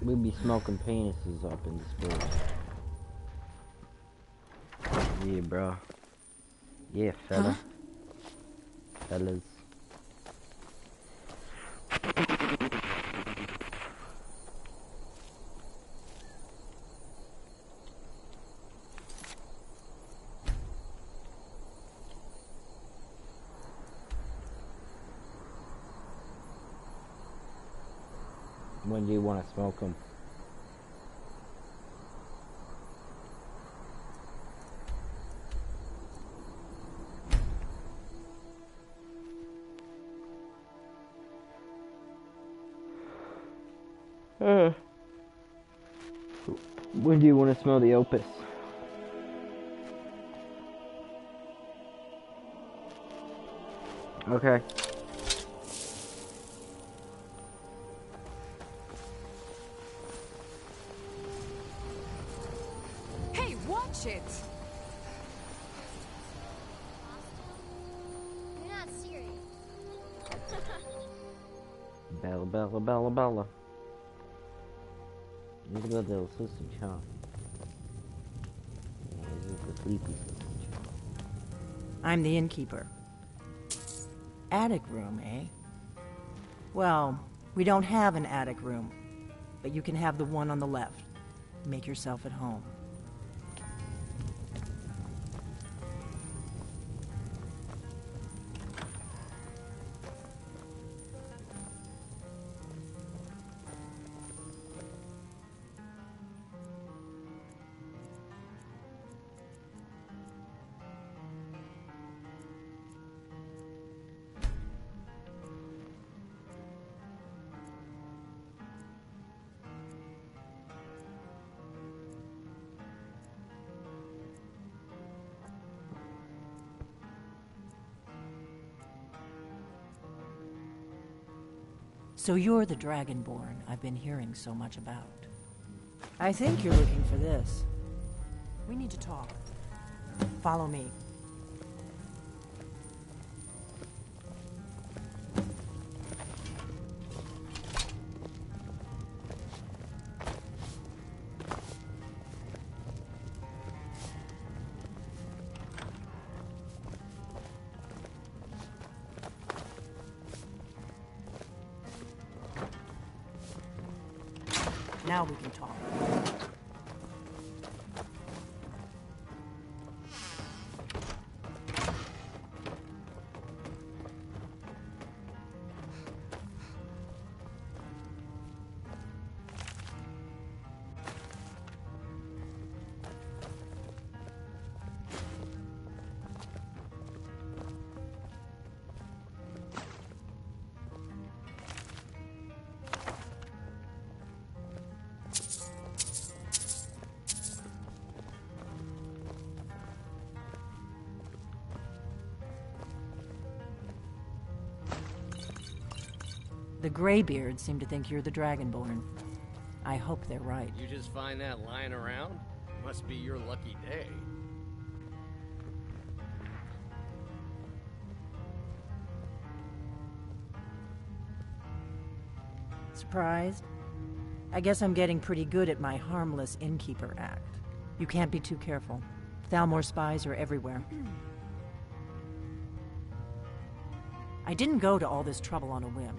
We be smoking penises up in this bitch. Yeah, bro. Yeah, fella. Huh? Fellas. When do you want to smoke them? When do you want to smell the opus? Okay. Hey, watch it! You're not serious. Bella, Bella, Bella, Bella. This is the little sausage, huh? Yeah, this is the sleepy sausage. I'm the innkeeper. Attic room, eh? Well, we don't have an attic room, but you can have the one on the left. Make yourself at home. So you're the Dragonborn I've been hearing so much about. I think you're looking for this. We need to talk. Follow me. Now we can talk. The Greybeards seem to think you're the Dragonborn. I hope they're right. You just find that lying around? Must be your lucky day. Surprised? I guess I'm getting pretty good at my harmless innkeeper act. You can't be too careful. Thalmor spies are everywhere. I didn't go to all this trouble on a whim.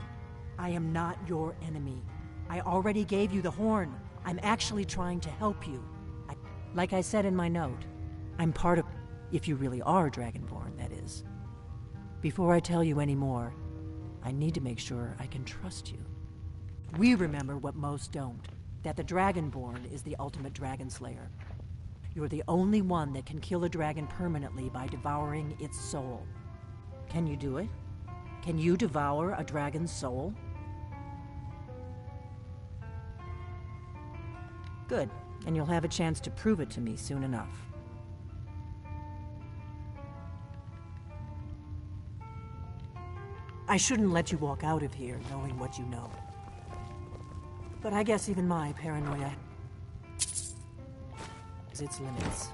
I am not your enemy. I already gave you the horn. I'm actually trying to help you. Like I said in my note, I'm part of... If you really are Dragonborn, that is. Before I tell you any more, I need to make sure I can trust you. We remember what most don't, that the Dragonborn is the ultimate dragon slayer. You're the only one that can kill a dragon permanently by devouring its soul. Can you do it? Can you devour a dragon's soul? Good, and you'll have a chance to prove it to me soon enough. I shouldn't let you walk out of here knowing what you know. But I guess even my paranoia has its limits.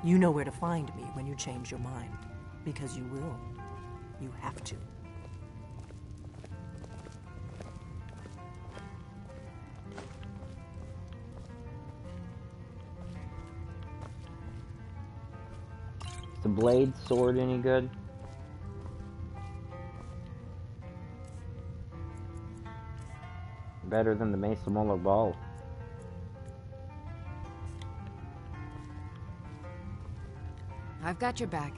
You know where to find me when you change your mind, because you will. You have to. the blade sword any good? Better than the Mesa Molar ball. I've got your back.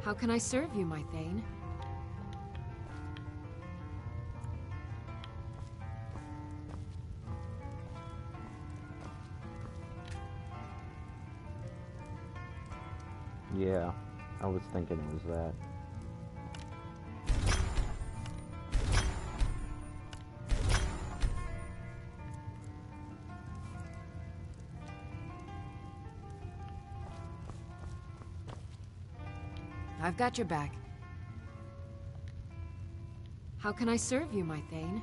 How can I serve you, my Thane? Yeah, I was thinking it was that. I've got your back. How can I serve you, my Thane?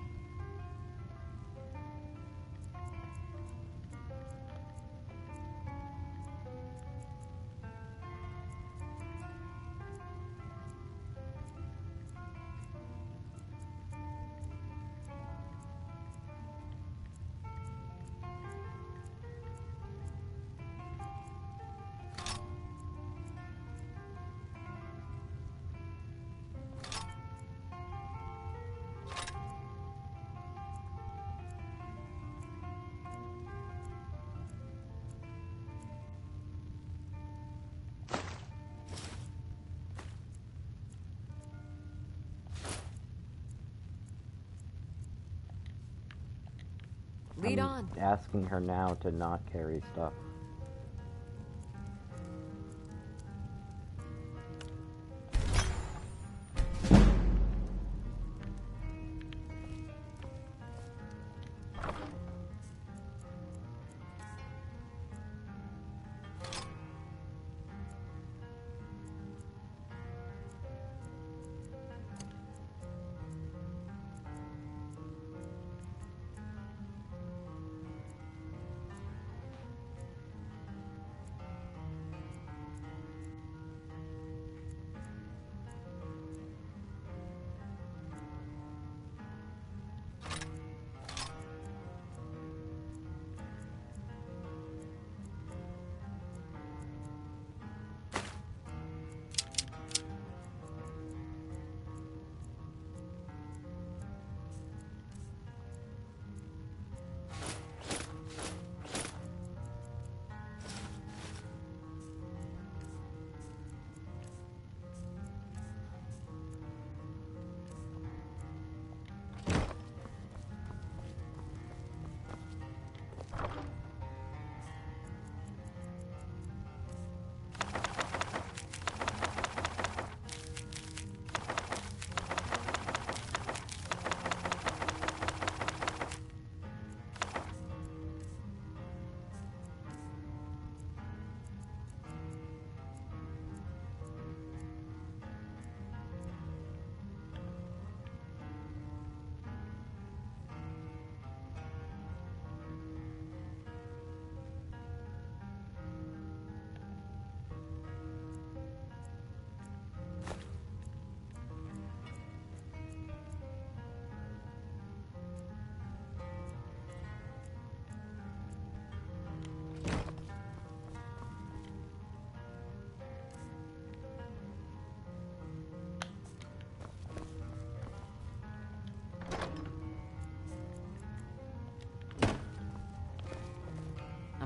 Lead on. Asking her now to not carry stuff.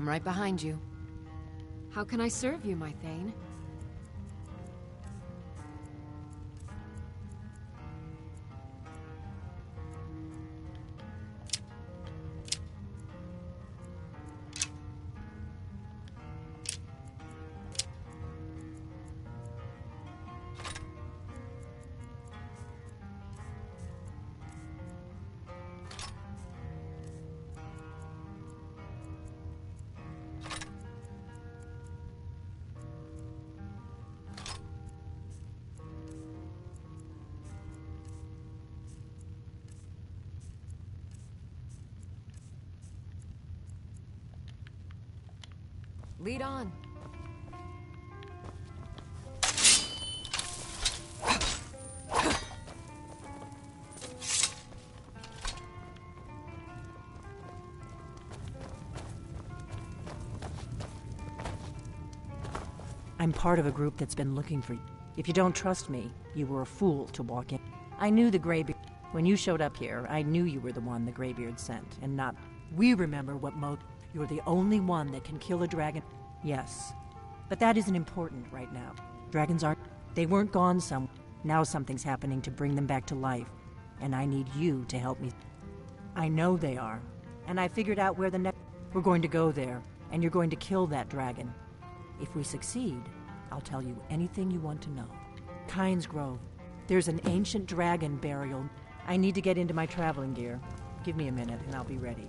I'm right behind you. How can I serve you, my Thane? Lead on. I'm part of a group that's been looking for you. If you don't trust me, you were a fool to walk in. I knew the Greybeard. When you showed up here, I knew you were the one the Greybeard sent, and not... We remember what You're the only one that can kill a dragon. Yes. But that isn't important right now. Dragons aren't... They weren't gone somewhere. Now something's happening to bring them back to life. And I need you to help me. I know they are. And I figured out where the next... We're going to go there, and you're going to kill that dragon. If we succeed, I'll tell you anything you want to know. Kynes Grove. There's an ancient dragon burial. I need to get into my traveling gear. Give me a minute, and I'll be ready.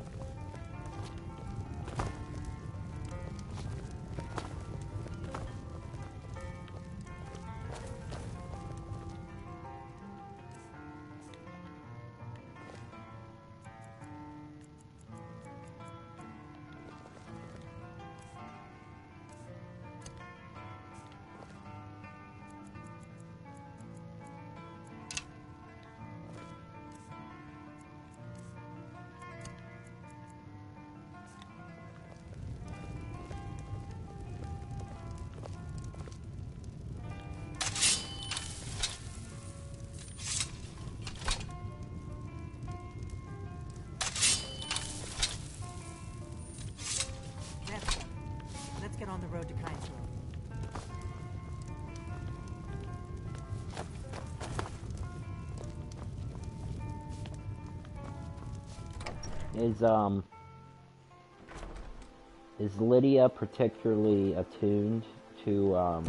Let's get on the road to Kynes Grove. Is Lydia particularly attuned to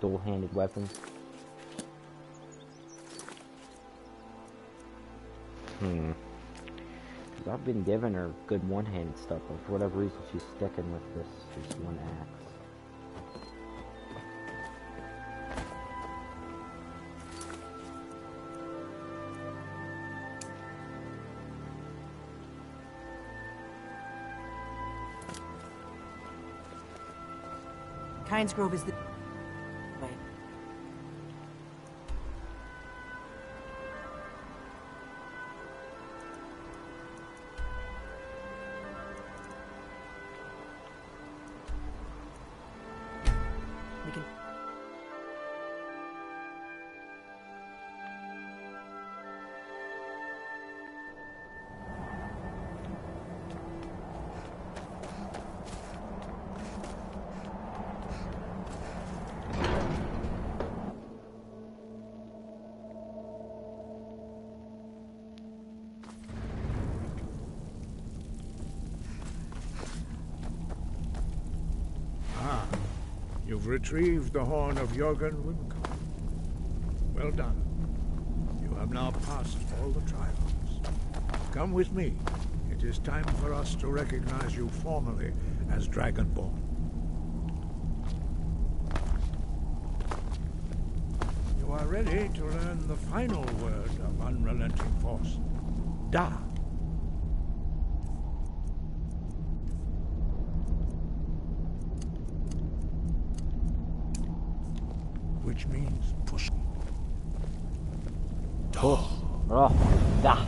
dual-handed weapons? Because I've been giving her good one-handed stuff, but for whatever reason she's sticking with this one axe. Kynes Grove is the... Wait. We can... You've retrieved the horn of Jürgen Wimka. Well done. You have now passed all the trials. Come with me. It is time for us to recognize you formally as Dragonborn. You are ready to learn the final word of unrelenting force. Da. Which means push. Da. Da.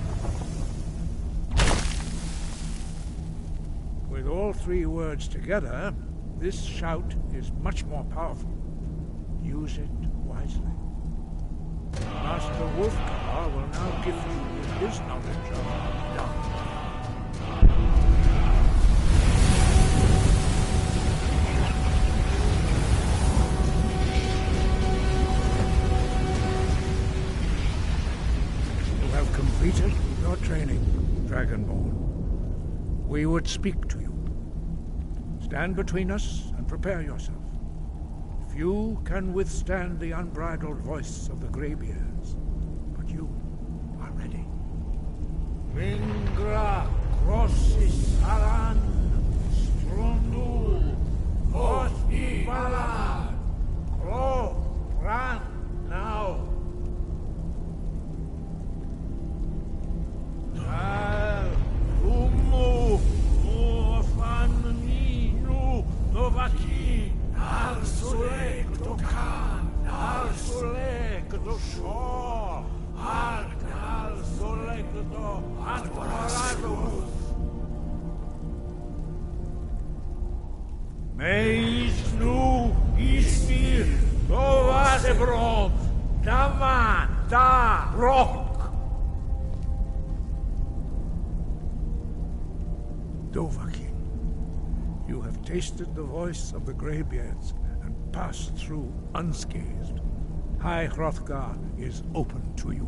With all three words together, this shout is much more powerful. Use it wisely. Master Wolfgar will now give you his knowledge of Da. Completed your training, Dragonborn. We would speak to you. Stand between us and prepare yourself. Few can withstand the unbridled voice of the Greybeards, but you are ready. Mingra crossis aran strondul hosti balad cro ran now. Al umu ofaninu novaki al solek dokan al solek do shor al solek do antorados meis nu is Beelzebub! Daman! Da! Rock! Dovahkiin, you have tasted the voice of the Greybeards and passed through unscathed. High Hrothgar is open to you.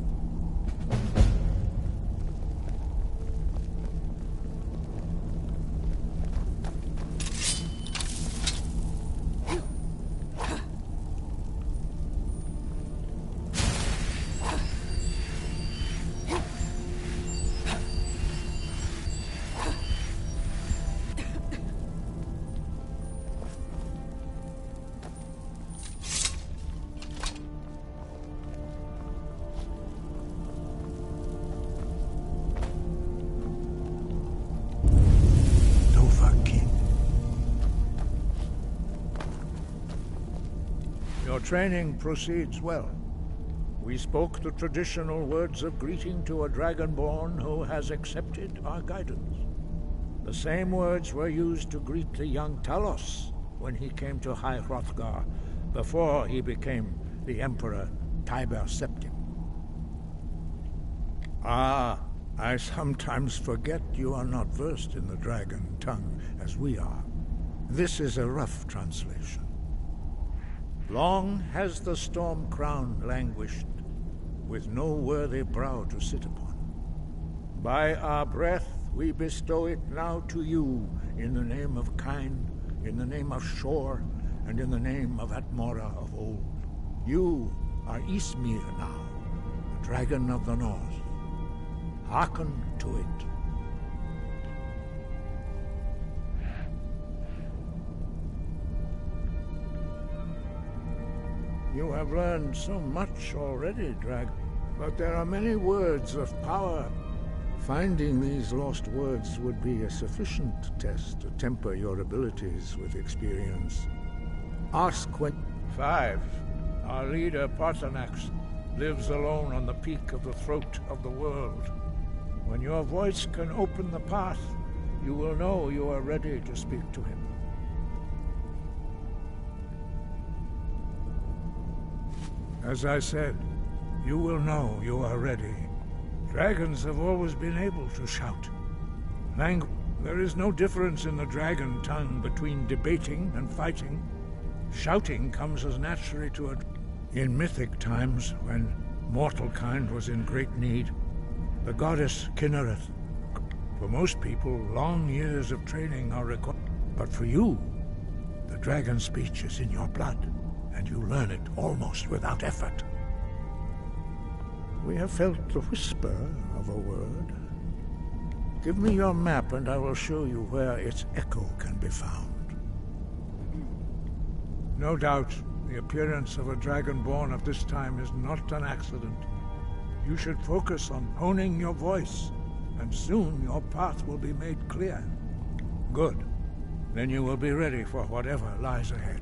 Your training proceeds well. We spoke the traditional words of greeting to a Dragonborn who has accepted our guidance. The same words were used to greet the young Talos when he came to High Hrothgar before he became the Emperor Tiber Septim. Ah, I sometimes forget you are not versed in the dragon tongue as we are. This is a rough translation. Long has the storm crown languished, with no worthy brow to sit upon. By our breath we bestow it now to you, in the name of Kyne, in the name of Shor, and in the name of Atmora of old. You are Ysmir now, the dragon of the north. Hearken to it. You have learned so much already, Dragon, but there are many words of power. Finding these lost words would be a sufficient test to temper your abilities with experience. Ask when... 5. Our leader, Parthenax, lives alone on the peak of the throat of the world. When your voice can open the path, you will know you are ready to speak to him. As I said, you will know you are ready. Dragons have always been able to shout. There is no difference in the dragon tongue between debating and fighting. Shouting comes as naturally to a... In mythic times, when mortal kind was in great need, the goddess Kinnereth. For most people, long years of training are required. But for you, the dragon speech is in your blood, and you learn it almost without effort. We have felt the whisper of a word. Give me your map and I will show you where its echo can be found. No doubt, the appearance of a dragonborn of this time is not an accident. You should focus on honing your voice, and soon your path will be made clear. Good. Then you will be ready for whatever lies ahead.